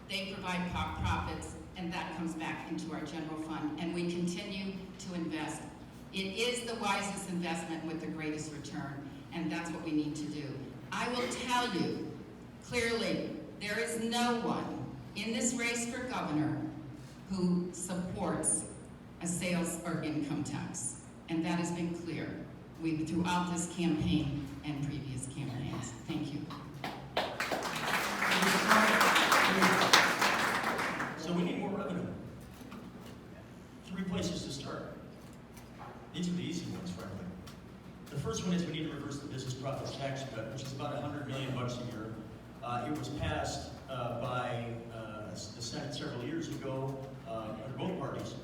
they provide profits, and that comes back into our general fund, and we continue to invest. It is the wisest investment with the greatest return, and that's what we need to do. I will tell you, clearly, there is no one in this race for governor who supports a sales or income tax, and that has been clear throughout this campaign and previous campaigns. Thank you. So we need more revenue. 3 places to start. These are the easy ones, frankly. The first one is we need to reverse the business profits tax cut, which is about $100 million a year. It was passed by the Senate several years ago under both parties.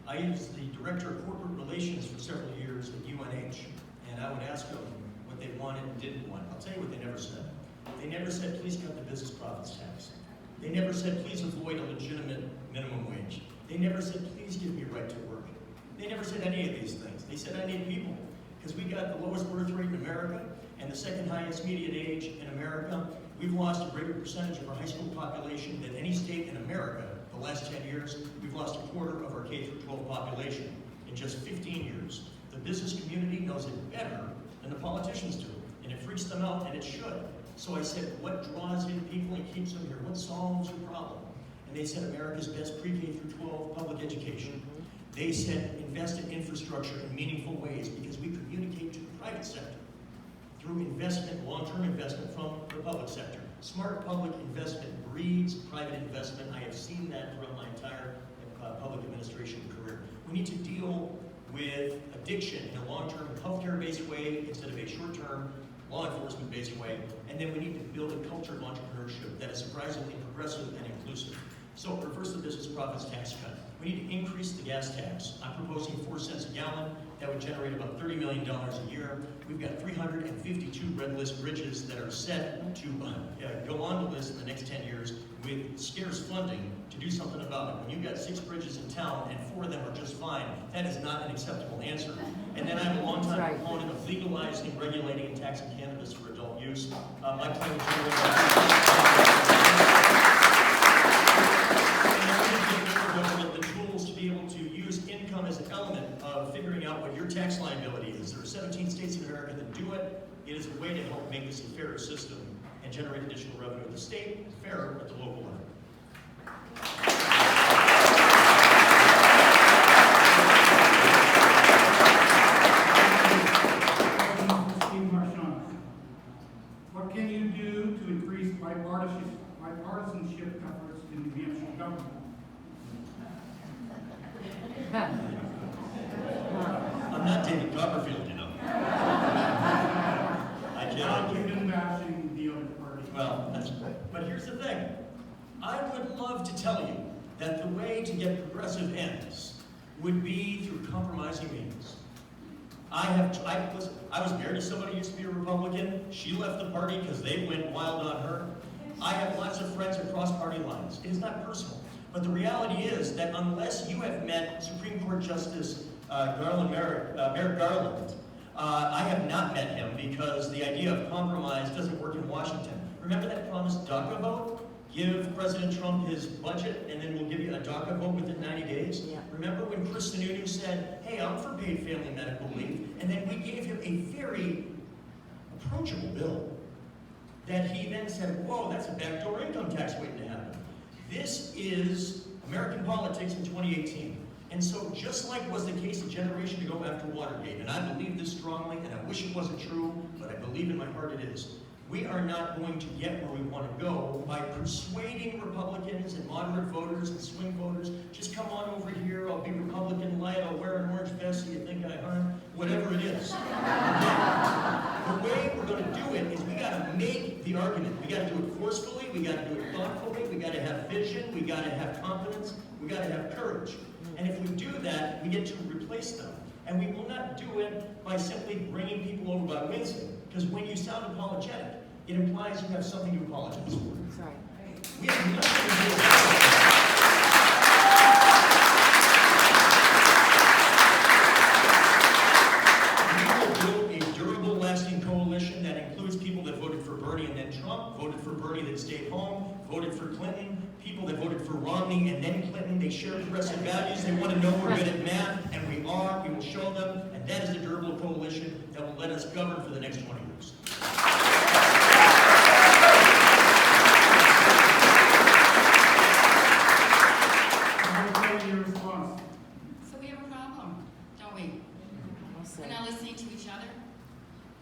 I was the director of corporate relations for several years at UNH, and I would ask them what they wanted and didn't want. I'll tell you what they never said. They never said, please cut the business profits tax. They never said, please avoid a legitimate minimum wage. They never said, please give me a right to work. They never said any of these things. They said, I need people. Because we got the lowest birth rate in America and the second highest median age in America. We've lost a greater percentage of our high school population than any state in America the last 10 years. We've lost a quarter of our K-12 population in just 15 years. The business community knows it better than the politicians do, and it freaks them out, and it should. So I said, what draws in people and keeps them here? What solves your problem? And they said, America's best pre-K through 12 public education. They said, invest in infrastructure in meaningful ways, because we communicate to the private sector through investment, long-term investment from the public sector. Smart public investment breeds private investment. I have seen that throughout my entire public administration career. We need to deal with addiction in a long-term healthcare-based way instead of a short-term law enforcement-based way. And then we need to build a culture of entrepreneurship that is surprisingly progressive and inclusive. So reverse the business profits tax cut. We need to increase the gas tax. I'm proposing 4 cents a gallon. That would generate about $30 million a year. We've got 352 red list bridges that are set to go on the list in the next 10 years with scarce funding to do something about it. When you've got 6 bridges in town and 4 of them are just fine, that is not an acceptable answer. And then I'm a longtime proponent of legalizing, regulating, and taxing cannabis for adult use. My plan would the tools to be able to use income as an element of figuring out what your tax liability is. There are 17 states in America that do it. It is a way to help make this a fairer system and generate additional revenue at the state, fairer at the local level. What can you do to increase bipartisanship efforts in New Hampshire government? I'm not David Copperfield, you know. I Now can't. you've been bashing the other party. Well, but here's the thing. I would love to tell you that the way to get progressive ends would be through compromising means. I was married to somebody who used to be a Republican. She left the party because they went wild on her. I have lots of friends across party lines. It is not personal. But the reality is that unless you have met Supreme Court Justice Merrick Garland, I have not met him because the idea of compromise doesn't work in Washington. Remember that promised DACA vote? Give President Trump his budget and then we'll give you a DACA vote within 90 days? Yeah. Remember when Chris Sununu said, hey, I'm for paid family medical leave, and then we gave him a very approachable bill that he then said, whoa, that's a backdoor income tax waiting to happen. This is American politics in 2018. And so just like was the case a generation ago after Watergate, and I believe this strongly, and I wish it wasn't true, but I believe in my heart it is, we are not going to get where we want to go by moderate voters and swing voters, just come on over here, I'll be Republican light, I'll wear an orange vest so you think I harm, whatever it is. The way we're going to do it is we got to make the argument. We got to do it forcefully, we got to do it thoughtfully, we got to have vision, we got to have confidence, we got to have courage. And if we do that, we get to replace them. And we will not do it by simply bringing people over by wincing. Because when you sound apologetic, it implies you have something to apologize for. That's right. We have nothing to do with that. We will build a durable, lasting coalition that includes people that voted for Bernie and then Trump, voted for Bernie that stayed home, voted for Clinton, people that voted for Romney and then Clinton. They share progressive values. They want to know we're good at math, and we are. We will show them, and that is a durable coalition that will let us govern for the next 20 years. Your response. So we have a problem, don't we? We're not listening to each other.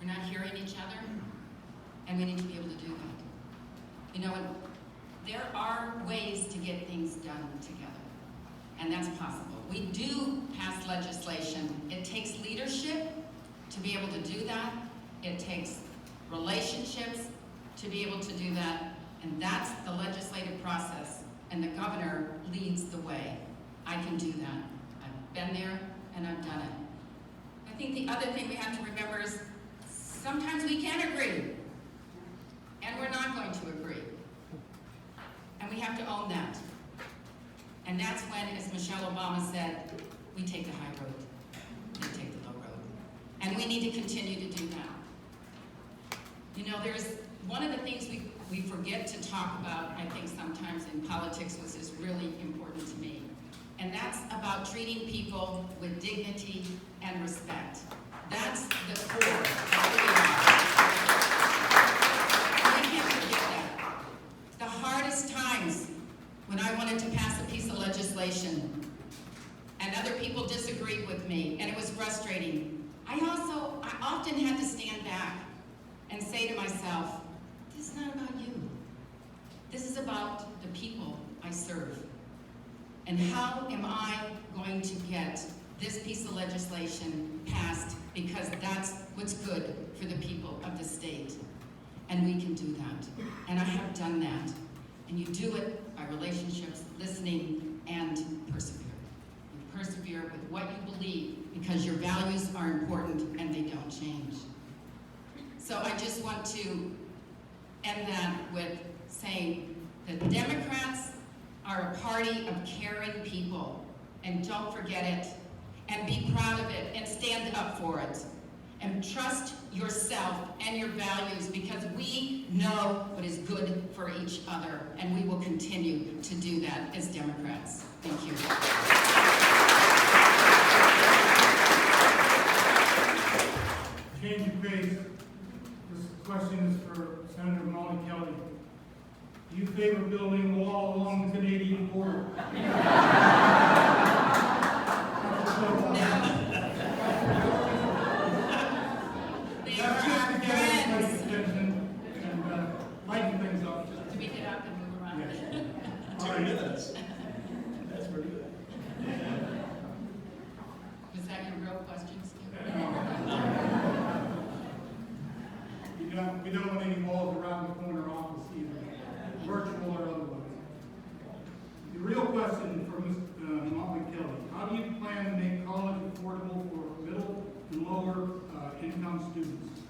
We're not hearing each other. And we need to be able to do that. You know, there are ways to get things done together. And that's possible. We do pass legislation. It takes leadership to be able to do that. It takes relationships to be able to do that. And that's the legislative process. And the governor leads the way. I can do that. I've been there and I've done it. I think the other thing we have to remember is sometimes we can agree. And we're not going to agree. And we have to own that. And that's when, as Michelle Obama said, we take the high road. They take the low road. And we need to continue to do that. You know, there's one of the things we forget to talk about, I think sometimes in politics, which is really important to me. And that's about treating people with dignity and respect. That's the core of who we are. We can't forget that. The hardest times when I wanted to pass a piece of legislation and other people disagreed with me and it was frustrating, I often had to stand back and say to myself, this is not about you. This is about the people I serve. And how am I going to get this piece of legislation passed, because that's what's good for the people of the state. And we can do that. And I have done that. And you do it by relationships, listening, and persevere. You persevere with what you believe, because your values are important and they don't change. So I just want to end that with saying that Democrats are a party of caring people, and don't forget it, and be proud of it, and stand up for it, and trust yourself and your values, because we know what is good for each other, and we will continue to do that as Democrats. Thank you. Change of pace. This question is for Senator Molly Kelly. Do you favor building a wall along the Canadian border? They are our friends. And lighten things up. Do we get up and move around? Yes. 2 minutes. That's pretty good. Was that your real question, Steve? We don't want any walls around the corner office either, virtual or otherwise. The real question for Ms. Molly Kelly: how do you plan to make college affordable for middle and lower income students?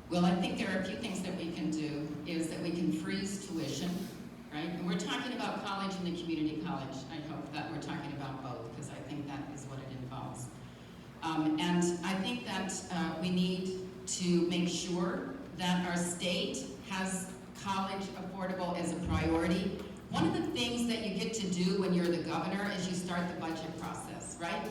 Well, I think there are a few things that we can do. Is that we can freeze tuition, right? And we're talking about college and the community college. I hope that we're talking about both, because I think that is what it involves. And I think that we need to make sure that our state has college affordable as a priority. One of the things that you get to do when you're the governor is you start the budget process, right?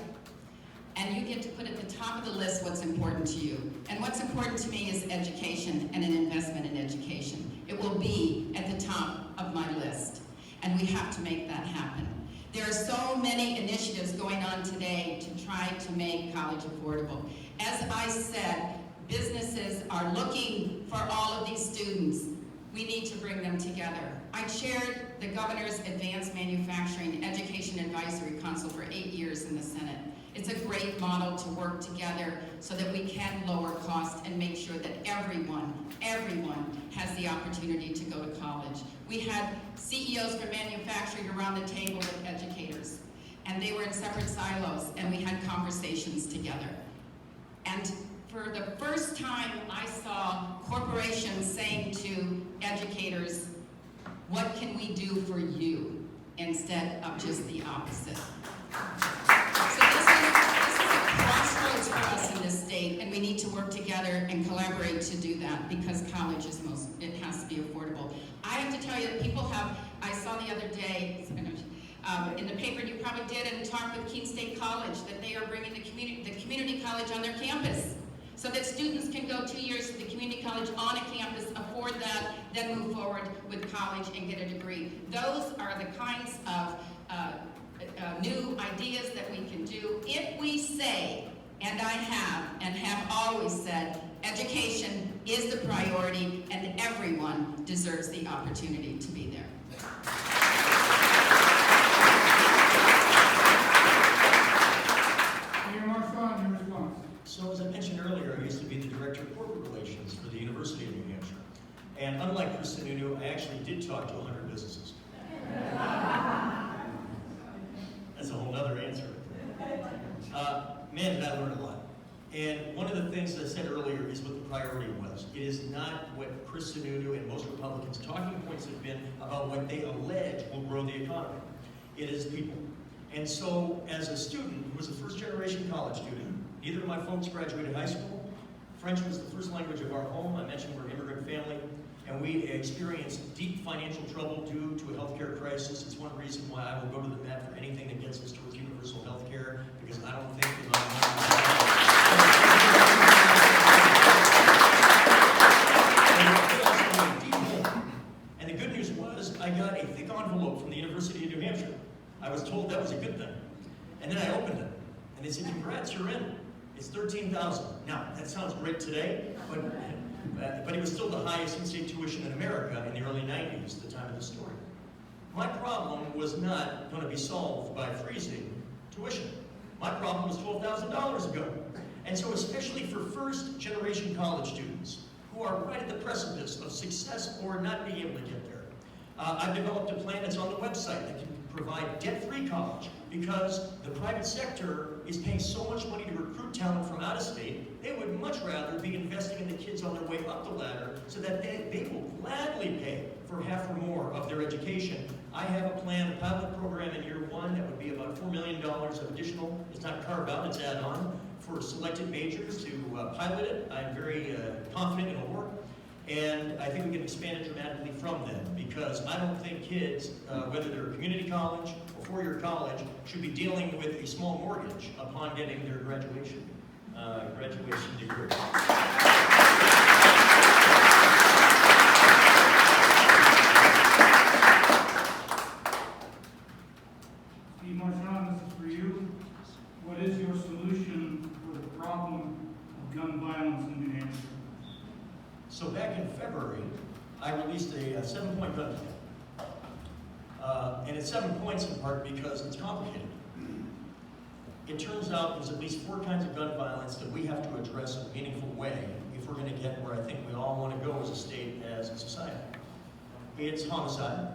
And you get to put at the top of the list what's important to you. And what's important to me is education and an investment in education. It will be at the top of my list. And we have to make that happen. There are so many initiatives going on today to try to make college affordable. As I said, businesses are looking for all of these students. We need to bring them together. I chaired the Governor's Advanced Manufacturing Education Advisory Council for 8 years in the Senate. It's a great model to work together so that we can lower costs and make sure that everyone has the opportunity to go to college. We had CEOs for manufacturing around the table with educators, and they were in separate silos, and we had conversations together. And for the first time, I saw corporations saying to educators, what can we do for you, instead of just the opposite. So this is a crossroads for us in this state, and we need to work together and collaborate to do that, because college is it has to be affordable. I have to tell you, I saw the other day, in the paper, and you probably did, and talked with Keene State College, that they are bringing the community college on their campus, so that students can go 2 years to the community college on a campus, afford that, then move forward with college and get a degree. Those are the kinds of new ideas that we can do if we say, and I have always said, education is the priority and everyone deserves the opportunity to be there. Mayor Marchand, your response. So as I mentioned earlier, I used to be the Director of Corporate Relations for the University of New Hampshire. And unlike Chris Sununu, I actually did talk to 100 businesses. That's a whole other answer. Man, did I learn a lot. And one of the things that I said earlier is what the priority was. It is not what Chris Sununu and most Republicans' talking points have been about what they allege will grow the economy. It is people. And so, as a student who was a first-generation college student, neither of my folks graduated high school. French was the first language of our home. I mentioned we're an immigrant family. And we experienced deep financial trouble due to a healthcare crisis. It's one reason why I will go to the mat for anything that gets us towards universal health care, because I don't think And the good news was, I got a thick envelope from the University of New Hampshire. I was told that was a good thing. And then I opened it, and they said, congrats, you're in. It's $13,000. Now, that sounds great today, but it was still the highest in-state tuition in America in the early 90s, the time of the story. My problem was not going to be solved by freezing tuition. My problem was $12,000 ago. And so especially for first-generation college students who are right at the precipice of success or not being able to get there, I've developed a plan that's on the website that can provide debt-free college, because the private sector is paying so much money to recruit talent from out of state. They would much rather be investing in the kids on their way up the ladder so that they will gladly pay for half or more of their education. I have a plan, a pilot program in year one that would be about $4 million of additional, it's not carved out, it's add-on, for selected majors to pilot it. I'm very confident it'll work. And I think we can expand it dramatically from then, because I don't think kids, whether they're a community college or four-year college, should be dealing with a small mortgage upon getting their graduation degree. Steve Marchand, this is for you. What is your solution for the problem of gun violence in New Hampshire? So back in February, I released a 7-point gun plan. And it's 7 points in part because it's complicated. It turns out there's at least 4 kinds of gun violence that we have to address in a meaningful way if we're going to get where I think we all want to go as a state, as a society. It's homicide,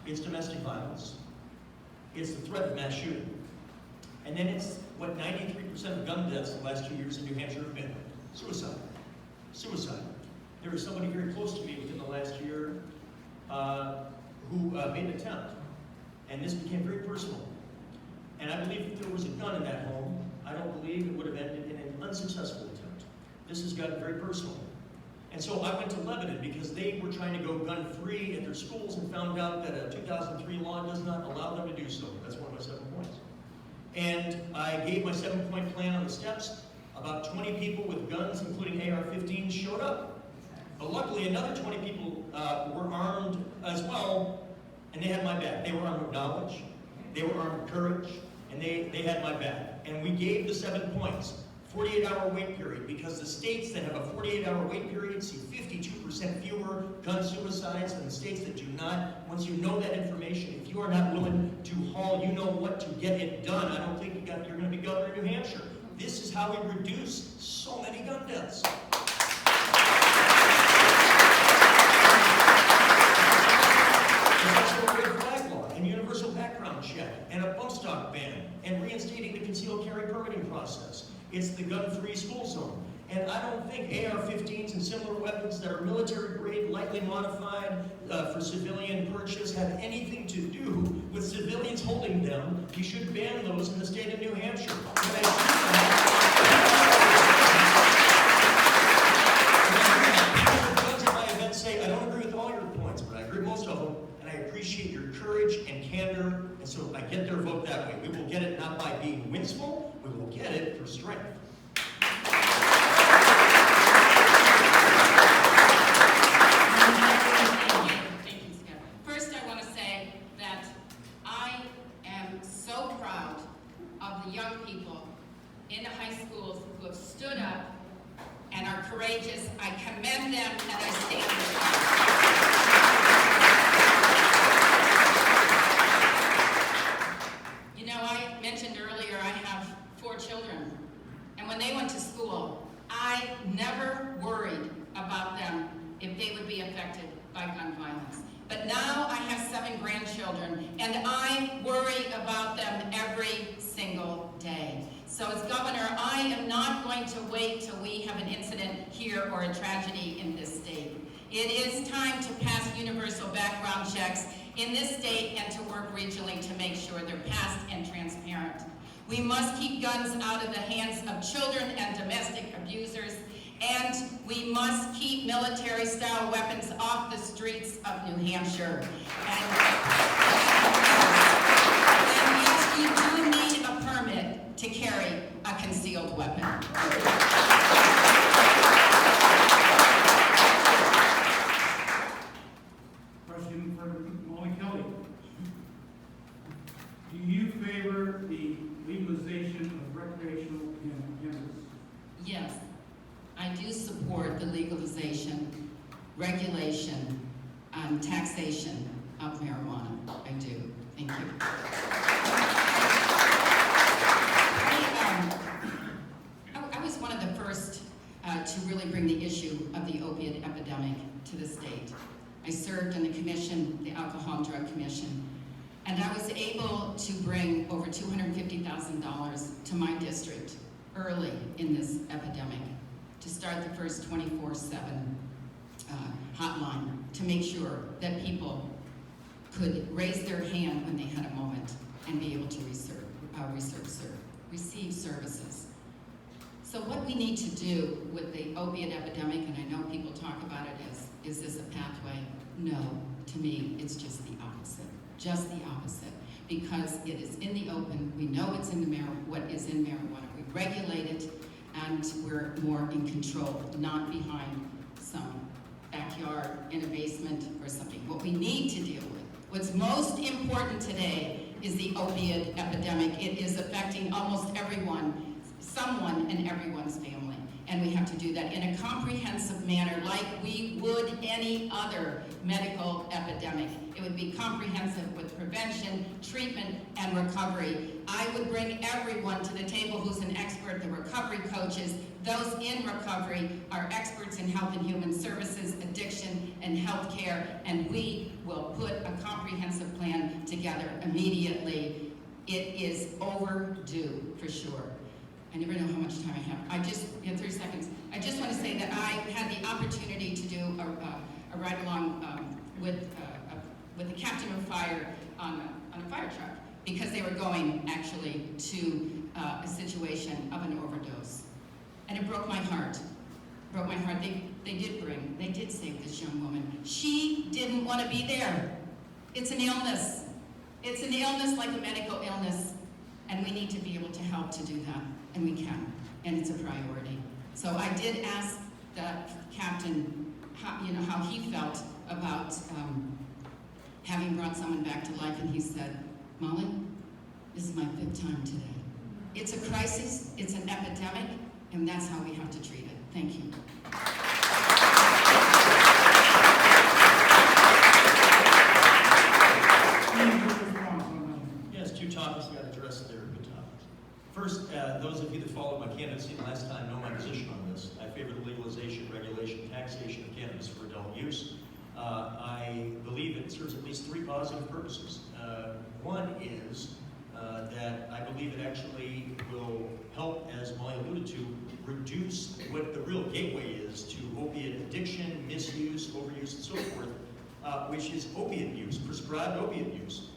it's domestic violence, it's the threat of mass shooting, and then it's what 93% of gun deaths in the last 2 years in New Hampshire have been: suicide. Suicide. There was somebody very close to me within the last year who made an attempt, and this became very personal. And I believe if there was a gun in that home, I don't believe it would have ended in an unsuccessful attempt. This has gotten very personal. And so I went to Lebanon because they were trying to go gun-free at their schools and found out that a 2003 law does not allow them to do so. That's one of my 7 points. And I gave my 7-point plan on the steps. About 20 people with guns, including AR-15s, showed up. But luckily, another 20 people were armed as well, and they had my back. They were armed with knowledge, they were armed with courage, and they had my back. And we gave the 7 points 48-hour wait period, because the states that have a 48-hour wait period see 52% fewer gun suicides than the states that do not. Once you know that information, if you are not willing to haul, you know what, to get it done, I don't think you're going to be governor of New Hampshire. This is how we reduce so many gun deaths. There's also a red flag law and universal background check and a bump stock ban and reinstating the concealed carry permitting process. It's the gun-free school zone. And I don't think AR-15s and similar weapons that are military-grade, lightly modified for civilian purchase have anything to do with civilians holding them. You should ban those in the state of New Hampshire. I don't agree with all your points, but I agree with most of them, and I appreciate your courage and candor, and so I get their vote that way. We will get it not by being winsful, we will get it through strength. Thank you, Skip. First, I want to say that I am so proud of the young people in the high schools who have stood up and are courageous. I commend them and I stand with them. You know, I mentioned earlier I have 4 children, and when they went to school, I never worried about them if they would be affected by gun violence. But now I have 7 grandchildren, and I worry about them every single day. So as governor, I am not going to wait till we have an incident here or a tragedy in this state. It is time to pass universal background checks in this state and to work regionally to make sure they're passed and transparent. We must keep guns out of the hands of children and domestic abusers, and we must keep military-style weapons off the streets of New Hampshire. And yes, you do need a permit to carry a concealed weapon. Question for Molly Kelly. Do you favor the legalization of recreational cannabis? Yes, I do support the legalization, regulation, and taxation of marijuana. I do. Thank you. I was one of the first to really bring the issue of the opiate epidemic to the state. I served on the commission, the Alcohol and Drug Commission, and I was able to bring over $250,000 to my district early in this epidemic to start the first 24/7 hotline to make sure that people could raise their hand when they had a moment and be able to receive services. So what we need to do with the opiate epidemic, and I know people talk about it as, is this a pathway? No, to me, it's just the opposite. Just the opposite. Because it is in the open, we know it's in the what is in marijuana. We regulate it, and we're more in control, not behind some backyard in a basement or something. What we need to deal with, what's most important today, is the opiate epidemic. It is affecting almost everyone, someone in everyone's family. And we have to do that in a comprehensive manner, like we would any other medical epidemic. It would be comprehensive with prevention, treatment, and recovery. I would bring everyone to the table who's an expert, the recovery coaches. Those in recovery are experts in health and human services, addiction, and health care, and we will put a comprehensive plan together immediately. It is overdue, for sure. I never know how much time I have. In 30 seconds. I just want to say that I had the opportunity to do a ride-along with the captain of fire on a fire truck, because they were going actually to a situation of an overdose. And it broke my heart. Broke my heart. They did save this young woman. She didn't want to be there. It's an illness. It's an illness like a medical illness, and we need to be able to help to do that. And we can, and it's a priority. So I did ask the captain how he felt about having brought someone back to life, and he said, Molly, this is my 5th time today. It's a crisis, it's an epidemic, And that's how we have to treat it. Thank you. Yes, two topics got addressed there, good topics. First, those of you that followed my candidacy last time know my position on this. I favor the legalization, regulation, taxation of cannabis for adult use. I believe it serves at least three positive purposes. One is that I believe it actually will help, as Molly alluded to, reduce what the real gateway is to opiate addiction, misuse, overuse, and so forth, which is opiate use, prescribed opiate use.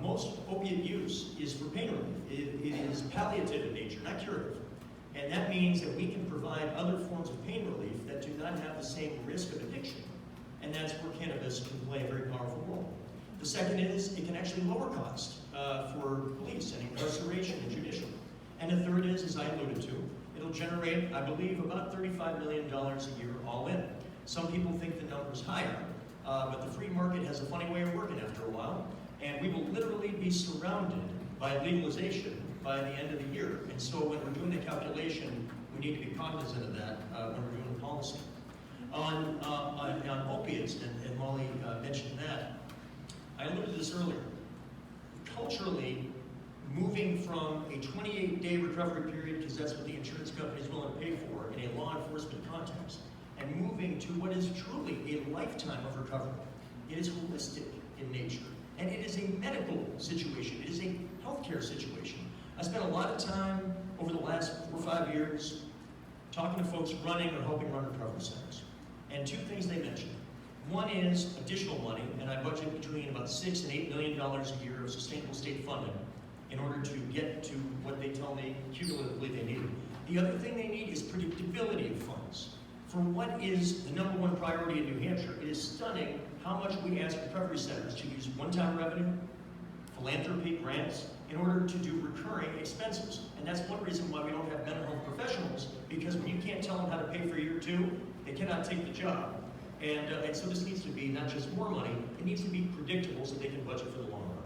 Most opiate use is for pain relief. It is palliative in nature, not curative. And that means that we can provide other forms of pain relief that do not have the same risk of addiction. And that's where cannabis can play a very powerful role. The second is it can actually lower costs for police and incarceration and judicial. And the third is, as I alluded to, it'll generate, I believe, about $35 million a year all in. Some people think the number's higher, but the free market has a funny way of working after a while. And we will literally be surrounded by legalization by the end of the year. And so when we're doing the calculation, we need to be cognizant of that when we're doing the policy. On opiates, and Molly mentioned that, I alluded to this earlier. Culturally, moving from a 28-day recovery period, because that's what the insurance company is willing to pay for in a law enforcement context, and moving to what is truly a lifetime of recovery. It is holistic in nature, and it is a medical situation. It is a healthcare situation. I spent a lot of time over the last 4 or 5 years talking to folks running or helping run recovery centers. And two things they mentioned. One is additional money, and I budget between about $6 and $8 million a year of sustainable state funding in order to get to what they tell me cumulatively they need. The other thing they need is predictability of funds. For what is the #1 priority in New Hampshire, it is stunning how much we ask recovery centers to use one-time revenue, philanthropy, grants, in order to do recurring expenses. And that's one reason why we don't have mental health professionals, because when you can't tell them how to pay for year 2, they cannot take the job. And so this needs to be not just more money, it needs to be predictable so they can budget for the long run.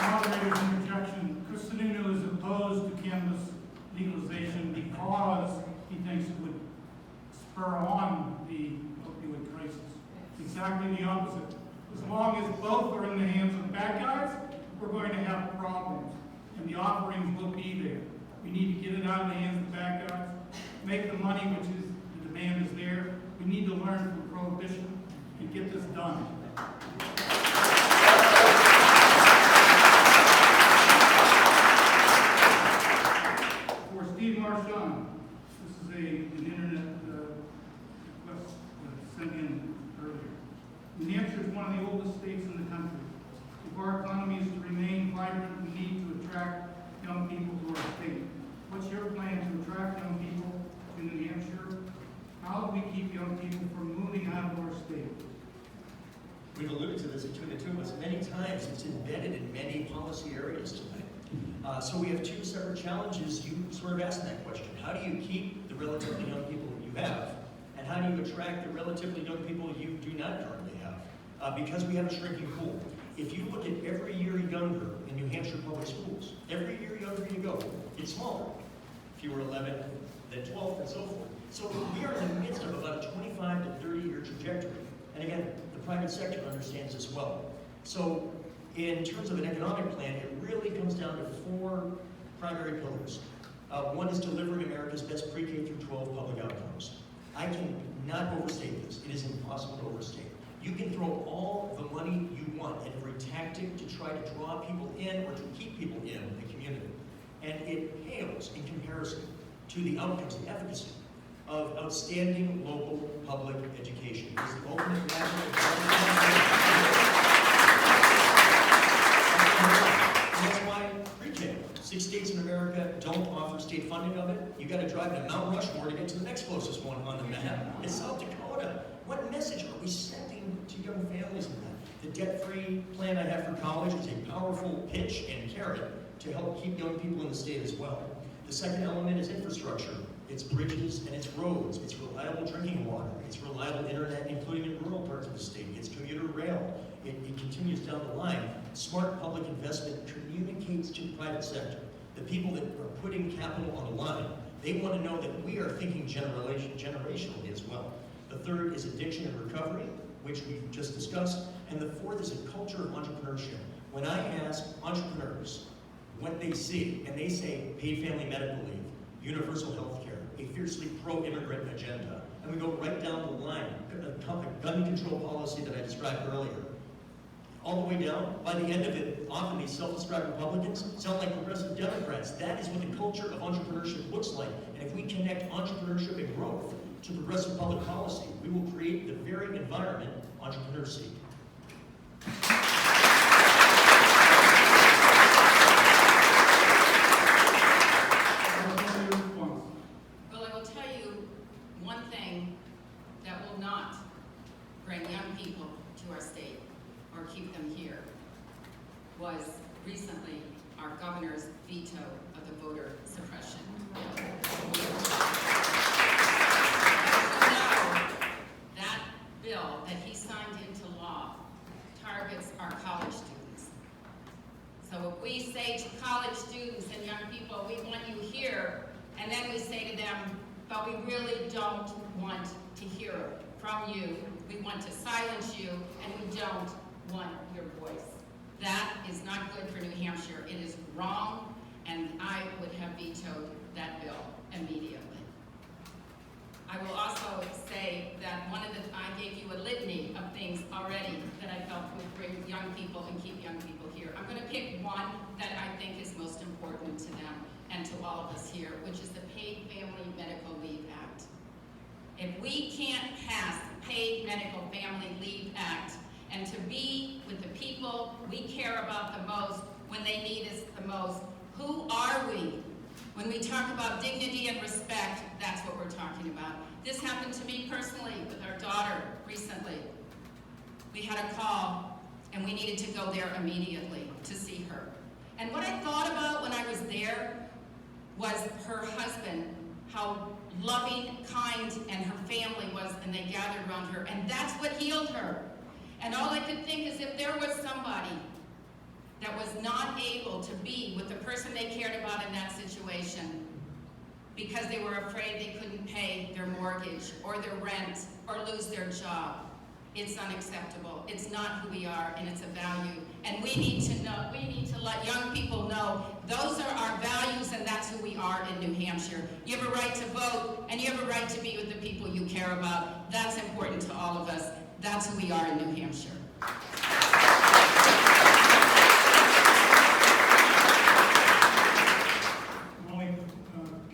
Moderator's interjection. Chris Sununu is opposed to cannabis legalization because he thinks it would spur on the opioid crisis. Exactly the opposite. As long as both are in the hands of bad guys, we're going to have problems. And the offerings will be there. We need to get it out of the hands of the bad guys, make the money, which is, the demand is there. We need to learn from prohibition and get this done. For Steve Marchand, this is an internet request sent in earlier. New Hampshire is one of the oldest states in the country. If our economy is to remain vibrant, we need to attract young people to our state. What's your plan to attract young people to New Hampshire? How do we keep young people from moving out of our state? We've alluded to this between the two of us many times. It's embedded in many policy areas tonight. So we have two separate challenges. You sort of asked that question. How do you keep the relatively young people you have? And how do you attract the relatively young people you do not currently have? Because we have a shrinking pool. If you look at every year younger in New Hampshire public schools, every year younger you go, it's smaller. If you were 11, then 12, and so forth. So we are in the midst of about a 25 to 30-year trajectory. And again, the private sector understands this well. So in terms of an economic plan, it really comes down to 4 primary pillars. One is delivering America's best pre-K through 12 public outcomes. I cannot overstate this. It is impossible to overstate. You can throw all the money you want at every tactic to try to draw people in or to keep people in the community. And it pales in comparison to the outcomes, the efficacy of outstanding local public education. It is the ultimate national and that's why pre-K. 6 states in America don't offer state funding of it. You got to drive to Mount Rushmore to get to the next closest one on the map. It's South Dakota. What message are we sending to young families in that? The debt-free plan I have for college is a powerful pitch and carrot to help keep young people in the state as well. The second element is infrastructure. It's bridges and it's roads. It's reliable drinking water. It's reliable internet, including in rural parts of the state. It's commuter rail. It continues down the line. Smart public investment communicates to the private sector, the people that are putting capital on the line. They want to know that we are thinking generationally as well. The third is addiction and recovery, which we've just discussed. And the fourth is a culture of entrepreneurship. When I ask entrepreneurs what they see, and they say paid family medical leave, universal health care, a fiercely pro-immigrant agenda, and we go right down the line, a gun control policy that I described earlier, all the way down, by the end of it, often these self-described Republicans sound like progressive Democrats. That is what the culture of entrepreneurship looks like. And if we connect entrepreneurship and growth to progressive public policy, we will create the very environment entrepreneurs seek. Well, I will tell you one thing that will not bring young people to our state or keep them here was recently our governor's veto of the voter suppression bill. That bill that he signed into law targets our college students. So if we say to college students and young people, we want you here, and then we say to them, but we really don't want to hear from you. We want to silence you, and we don't want your voice. That is not good for New Hampshire. It is wrong, and I would have vetoed that bill immediately. I will also say that I gave you a litany of things already that I felt would bring young people and keep young people here. I'm going to pick one that I think is most important to them and to all of us here, which is the Paid Family Medical Leave Act. If we can't pass the Paid Medical Family Leave Act and to be with the people we care about the most when they need us the most, who are we? When we talk about dignity and respect, that's what we're talking about. This happened to me personally with our daughter recently. We had a call, and we needed to go there immediately to see her. And what I thought about when I was there was her husband, how loving, kind, and her family was, and they gathered around her, and that's what healed her. And all I could think is if there was somebody that was not able to be with the person they cared about in that situation because they were afraid they couldn't pay their mortgage or their rent or lose their job, it's unacceptable. It's not who we are, and it's a value. And we need to know, we need to let young people know those are our values, and that's who we are in New Hampshire. You have a right to vote, and you have a right to be with the people you care about. That's important to all of us. That's who we are in New Hampshire.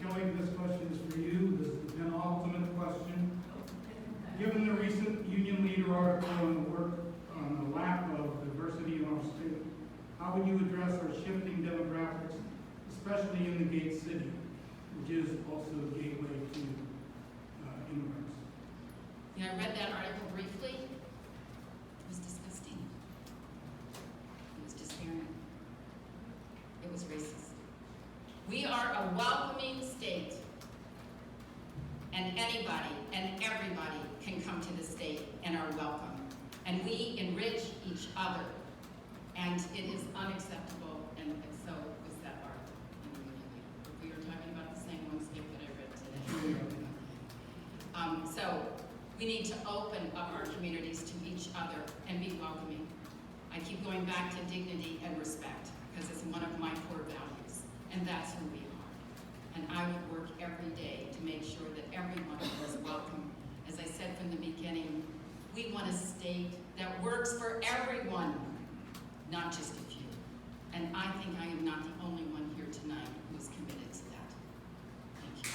Kelly, this question is for you. This is an ultimate question. Given the recent Union Leader article on the lack of diversity in our state, how would you address our shifting demographics, especially in the Gate City, which is also the gateway to immigrants? Yeah, I read that article briefly. It was disgusting. It was despairing. It was racist. We are a welcoming state, and anybody and everybody can come to the state and are welcome. And we enrich each other, and it is unacceptable, and so was that article in the Union Leader. We were talking about the same one, Skip, that I read today. So we need to open up our communities to each other and be welcoming. I keep going back to dignity and respect because it's one of my core values, and that's who we are. And I would work every day to make sure that everyone is welcome. As I said from the beginning, we want a state that works for everyone, not just a few. And I think I am not the only one here tonight who is committed to that. Thank you.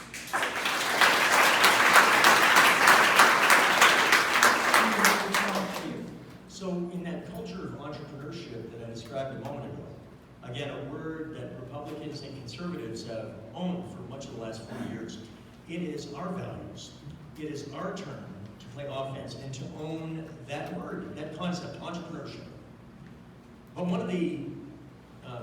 So in that culture of entrepreneurship that I described a moment ago, again, a word that Republicans and conservatives have owned for much of the last 40 years, it is our values. It is our turn to play offense and to own that word, that concept, entrepreneurship. But one of the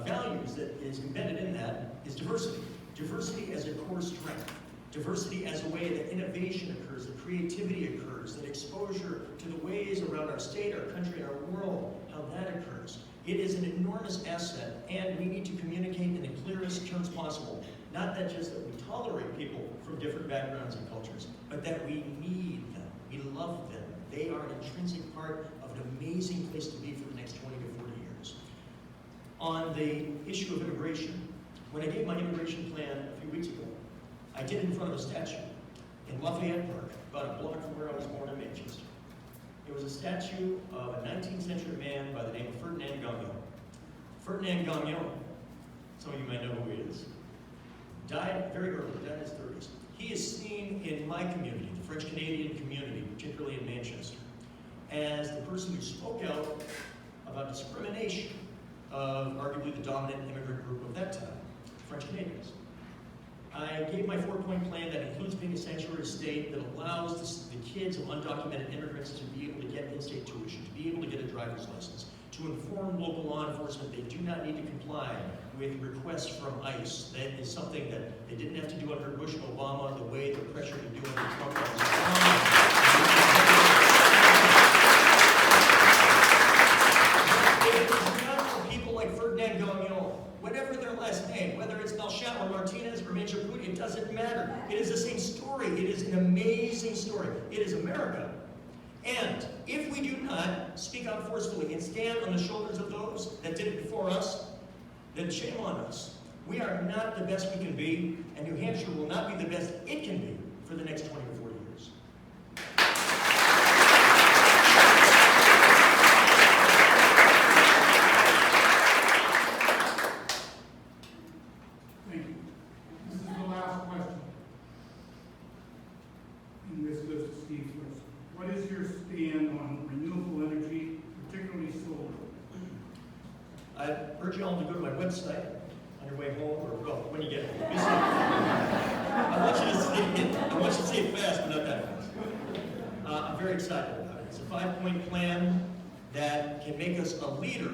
values that is embedded in that is diversity. Diversity as a core strength. Diversity as a way that innovation occurs, that creativity occurs, that exposure to the ways around our state, our country, our world, how that occurs. It is an enormous asset, and we need to communicate in the clearest terms possible. Not that just that we tolerate people from different backgrounds and cultures, but that we need them, we love them. They are an intrinsic part of an amazing place to be for the next 20 to 40 years. On the issue of immigration, when I gave my immigration plan a few weeks ago, I did it in front of a statue in Lafayette Park, about a block from where I was born in Manchester. It was a statue of a 19th century man by the name of Ferdinand Gagnon. Ferdinand Gagnon, some of you might know who he is, died very early, died in his 30s. He is seen in my community, the French Canadian community, particularly in Manchester, as the person who spoke out about discrimination of arguably the dominant immigrant group of that time, French Canadians. I gave my 4-point plan that includes being a sanctuary state that allows the kids of undocumented immigrants to be able to get in-state tuition, to be able to get a driver's license, to inform local law enforcement they do not need to comply with requests from ICE. That is something that they didn't have to do under Bush and Obama the way they're pressured to do under Trump. It's not for people like Ferdinand Gagnon, whatever their last name, whether it's Melchett or Martinez or Manchaputi, it doesn't matter. It is the same story. It is an amazing story. It is America. And if we do not speak out forcefully and stand on the shoulders of those that did it before us, then shame on us. We are not the best we can be, and New Hampshire will not be the best it can be for the next 20 to 40 years. Thank you. This is the last question. And this goes to Steve first. What is your stand on renewable energy, particularly solar? I urge you all to go to my website on your way home, or well, when you get home. I want you to say it fast, but not that fast. I'm very excited about it. It's a 5-point plan that can make us a leader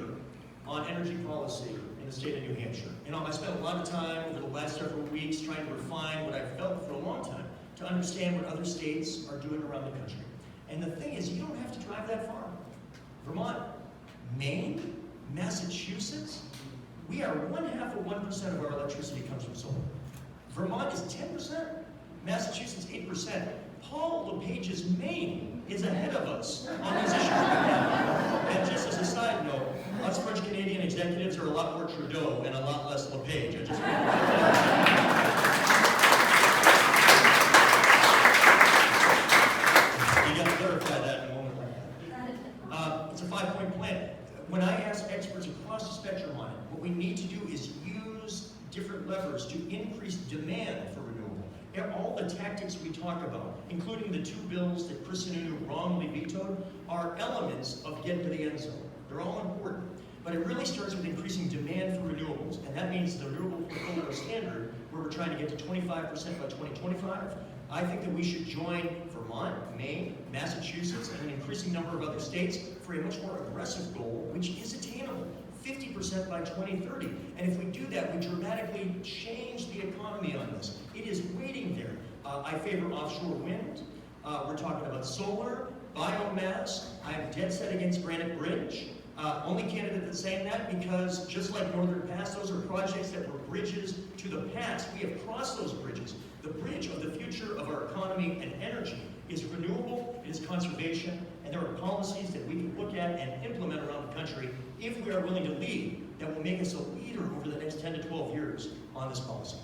on energy policy in the state of New Hampshire. You know, I spent a lot of time over the last several weeks trying to refine what I've felt for a long time to understand what other states are doing around the country. And the thing is, you don't have to drive that far. Vermont, Maine, Massachusetts, we are 1/2 of our electricity comes from solar. Vermont is 10%, Massachusetts 8%. Paul LePage's Maine is ahead of us on these issues right now. And just as a side note, us French Canadian executives are a lot more Trudeau and a lot less LePage. I just you got to clarify that in a moment like that. It's a 5-point plan. When I ask experts across the spectrum on it, what we need to do is use different levers to increase demand for renewable. And all the tactics we talk about, including the 2 bills that Chris Sununu wrongly vetoed, are elements of getting to the end zone. They're all important. But it really starts with increasing demand for renewables, and that means the renewable portfolio standard, where we're trying to get to 25% by 2025. I think that we should join Vermont, Maine, Massachusetts, and an increasing number of other states for a much more aggressive goal, which is attainable, 50% by 2030. And if we do that, we dramatically change the economy on this. It is waiting there. I favor offshore wind. We're talking about solar, biomass. I'm dead set against Granite Bridge. Only candidate that's saying that because just like Northern Pass, those are projects that were bridges to the past. We have crossed those bridges. The bridge of the future of our economy and energy is renewable, it is conservation, and there are policies that we can look at and implement around the country if we are willing to lead that will make us a leader over the next 10 to 12 years on this policy.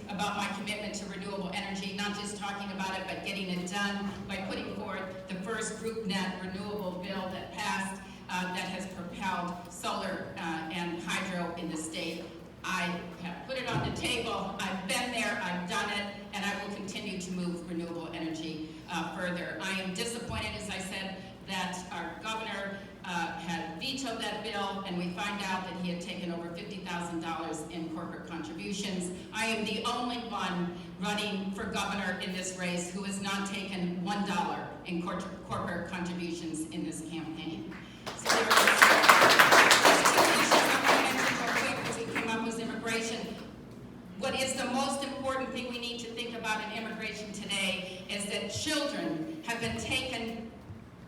About my commitment to renewable energy, not just talking about it, but getting it done by putting forth the first group net renewable bill that passed that has propelled solar and hydro in the state. I have put it on the table, I've been there, I've done it, and I will continue to move renewable energy further. I am disappointed, as I said, that our governor had vetoed that bill, and we find out that he had taken over $50,000 in corporate contributions. I am the only one running for governor in this race who has not taken $1 in corporate contributions in this campaign. So there are just two issues I want to mention real quick as we came up with immigration. What is the most important thing we need to think about in immigration today is that children have been taken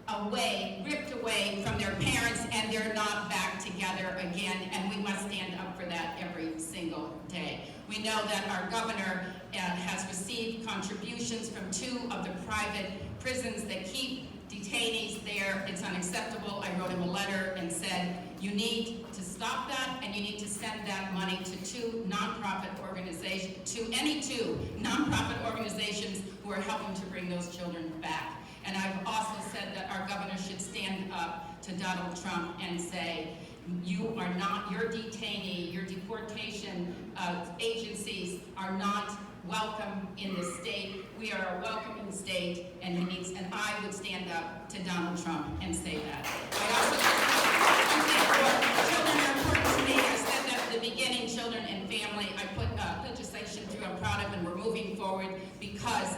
away, ripped away from their parents, and they're not back together again, and we must stand up for that every single day. We know that our governor has received contributions from 2 of the private prisons that keep detainees there. It's unacceptable. I wrote him a letter and said, you need to stop that, and you need to send that money to 2 nonprofit organizations, to any 2 nonprofit organizations who are helping to bring those children back. And I've also said that our governor should stand up to Donald Trump and say, you are not, your detainee, your deportation agencies are not welcome in the state. We are a welcoming state, and he needs, and I would stand up to Donald Trump and say that. I also think children are important to me. I said that at the beginning, children and family. I put legislation through I'm proud of, and we're moving forward because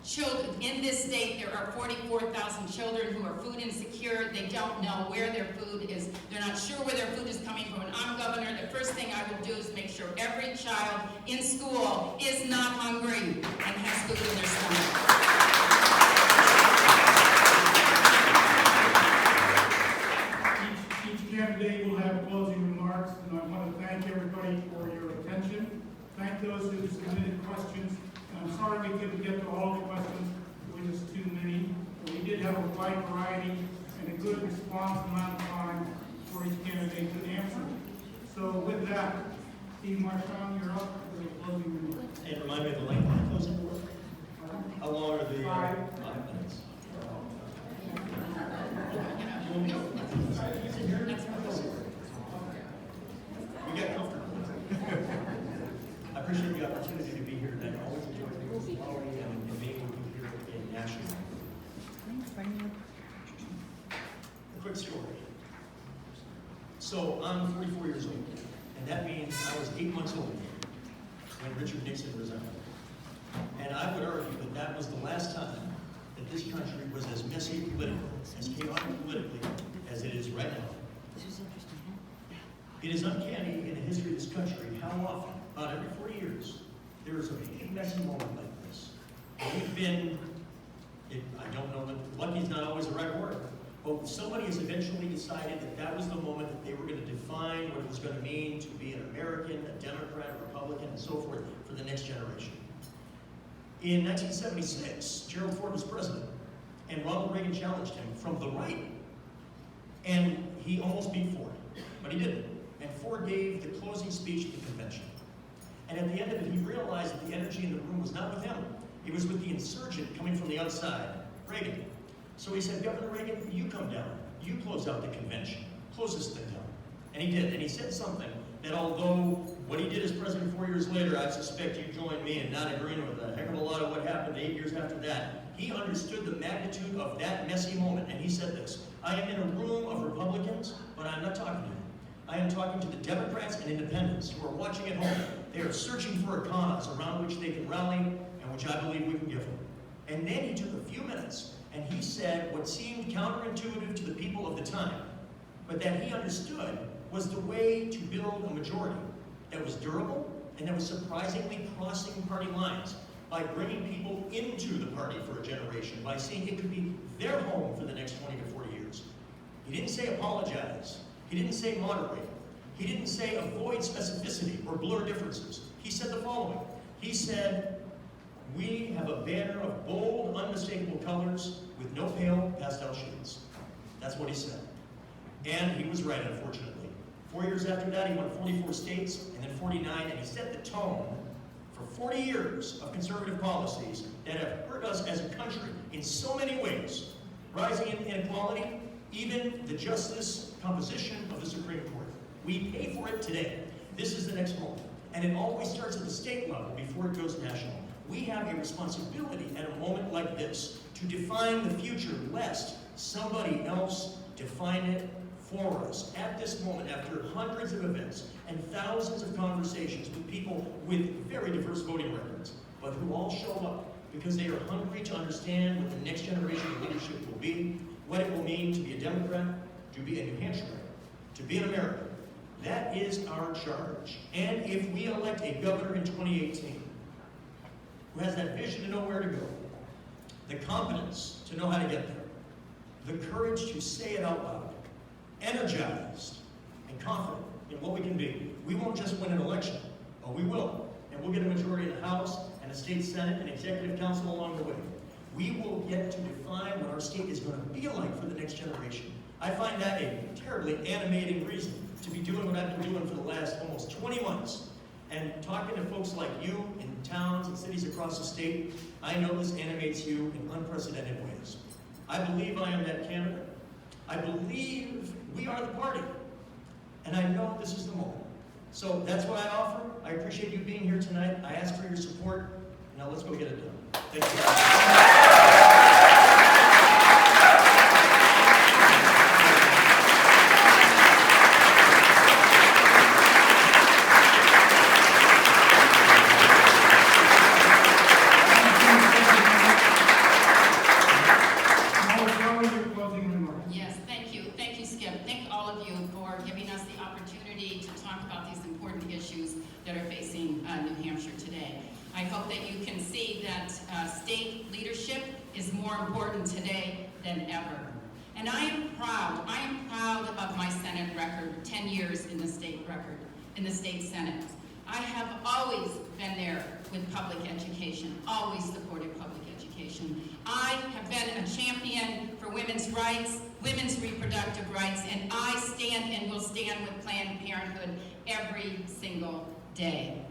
children in this state, there are 44,000 children who are food insecure. They don't know where their food is. They're not sure where their food is coming from. When I'm governor, the first thing I will do is make sure every child in school is not hungry and has food in their stomach. Each candidate will have closing remarks, and I want to thank everybody for your attention. Thank those who submitted questions. I'm sorry we couldn't get to all the questions, there were just too many. But we did have a wide variety and a good response amount of time for each candidate to answer. So with that, Steve Marchand, you're up for the closing remarks. And remind me of the length of the closing remarks? How long are the 5 minutes? We got comfortable. I appreciate the opportunity to be here tonight. I always enjoy being with you and being with you here in Nashua. A quick story. So I'm 44 years old, and that means I was 8 months old when Richard Nixon resigned. And I would argue that that was the last time that this country was as messy politically, as chaotic politically, as it is right now. It is uncanny in the history of this country how often, about every 40 years, there is a big messy moment like this. And we've been, I don't know, lucky is not always the right word, but somebody has eventually decided that that was the moment that they were going to define what it was going to mean to be an American, a Democrat, a Republican, and so forth for the next generation. In 1976, Gerald Ford was president, and Ronald Reagan challenged him from the right. And he almost beat Ford, but he didn't. And Ford gave the closing speech at the convention. And at the end of it, he realized that the energy in the room was not with him. It was with the insurgent coming from the outside, Reagan. So he said, Governor Reagan, you come down. You close out the convention. Close this thing down. And he did. And he said something that although what he did as president 4 years later, I suspect you join me in not agreeing with a heck of a lot of what happened 8 years after that. He understood the magnitude of that messy moment. And he said this, I am in a room of Republicans, but I'm not talking to them. I am talking to the Democrats and independents who are watching at home. They are searching for a cause around which they can rally and which I believe we can give them. And then he took a few minutes and he said what seemed counterintuitive to the people of the time, but that he understood was the way to build a majority that was durable and that was surprisingly crossing party lines by bringing people into the party for a generation, by seeing it could be their home for the next 20 to 40 years. He didn't say apologize. He didn't say moderate. He didn't say avoid specificity or blur differences. He said the following. He said, we have a banner of bold, unmistakable colors with no pale pastel shades. That's what he said. And he was right, unfortunately. 4 years after that, he won 44 states, and then 49, and he set the tone for 40 years of conservative policies that have hurt us as a country in so many ways. Rising inequality, even the justice composition of the Supreme Court. We pay for it today. This is the next moment. And it always starts at the state level before it goes national. We have a responsibility at a moment like this to define the future, lest somebody else define it for us. At this moment, after hundreds of events and thousands of conversations with people with very diverse voting records, but who all show up because they are hungry to understand what the next generation of leadership will be, what it will mean to be a Democrat, to be a New Hampshire, to be an American. That is our charge. And if we elect a governor in 2018 who has that vision to know where to go, the competence to know how to get there, the courage to say it out loud, energized and confident in what we can be, we won't just win an election, but we will. And we'll get a majority in the House and a state Senate and executive council along the way. We will get to define what our state is going to be like for the next generation. I find that a terribly animating reason to be doing what I've been doing for the last almost 20 months. And talking to folks like you in towns and cities across the state, I know this animates you in unprecedented ways. I believe I am that candidate. I believe we are the party. And I know this is the moment. So that's what I offer. I appreciate you being here tonight. I ask for your support. Now let's go get it done. Thank you. Yes, thank you. Thank you, Skip. Thank all of you for giving us the opportunity to talk about these important issues that are facing New Hampshire today. I hope that you can see that state leadership is more important today than ever. And I am proud of my Senate record, 10 years in the state Senate. I have always been there with public education, always supported public education. I have been a champion for women's rights, women's reproductive rights, and I stand and will stand with Planned Parenthood every single day.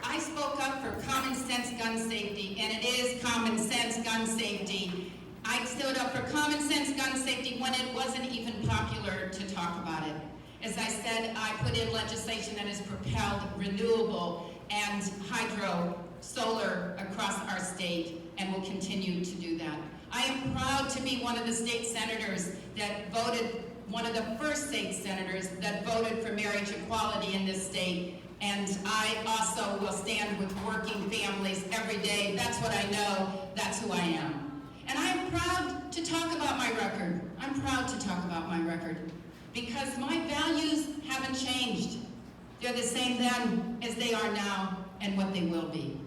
I spoke up for common sense gun safety, and it is common sense gun safety. I stood up for common sense gun safety when it wasn't even popular to talk about it. As I said, I put in legislation that has propelled renewable and hydro solar across our state and will continue to do that. I am proud to be one of the state senators that voted, one of the first state senators that voted for marriage equality in this state. And I also will stand with working families every day. That's what I know, that's who I am. And I am proud to talk about my record. I'm proud to talk about my record because my values haven't changed. They're the same then as they are now and what they will be.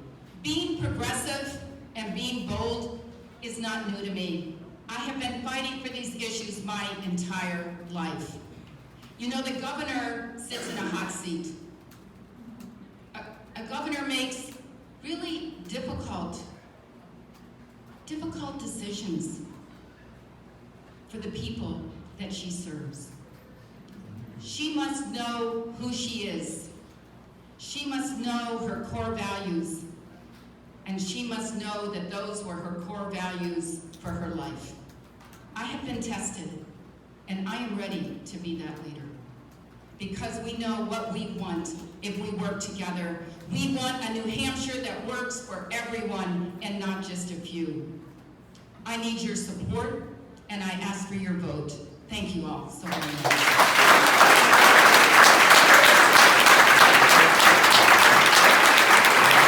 Being progressive and being bold is not new to me. I have been fighting for these issues my entire life. You know, the governor sits in a hot seat. A governor makes really difficult decisions for the people that she serves. She must know who she is. She must know her core values. And she must know that those were her core values for her life. I have been tested, and I am ready to be that leader. Because we know what we want if we work together. We want a New Hampshire that works for everyone and not just a few. I need your support, and I ask for your vote. Thank you all so very much.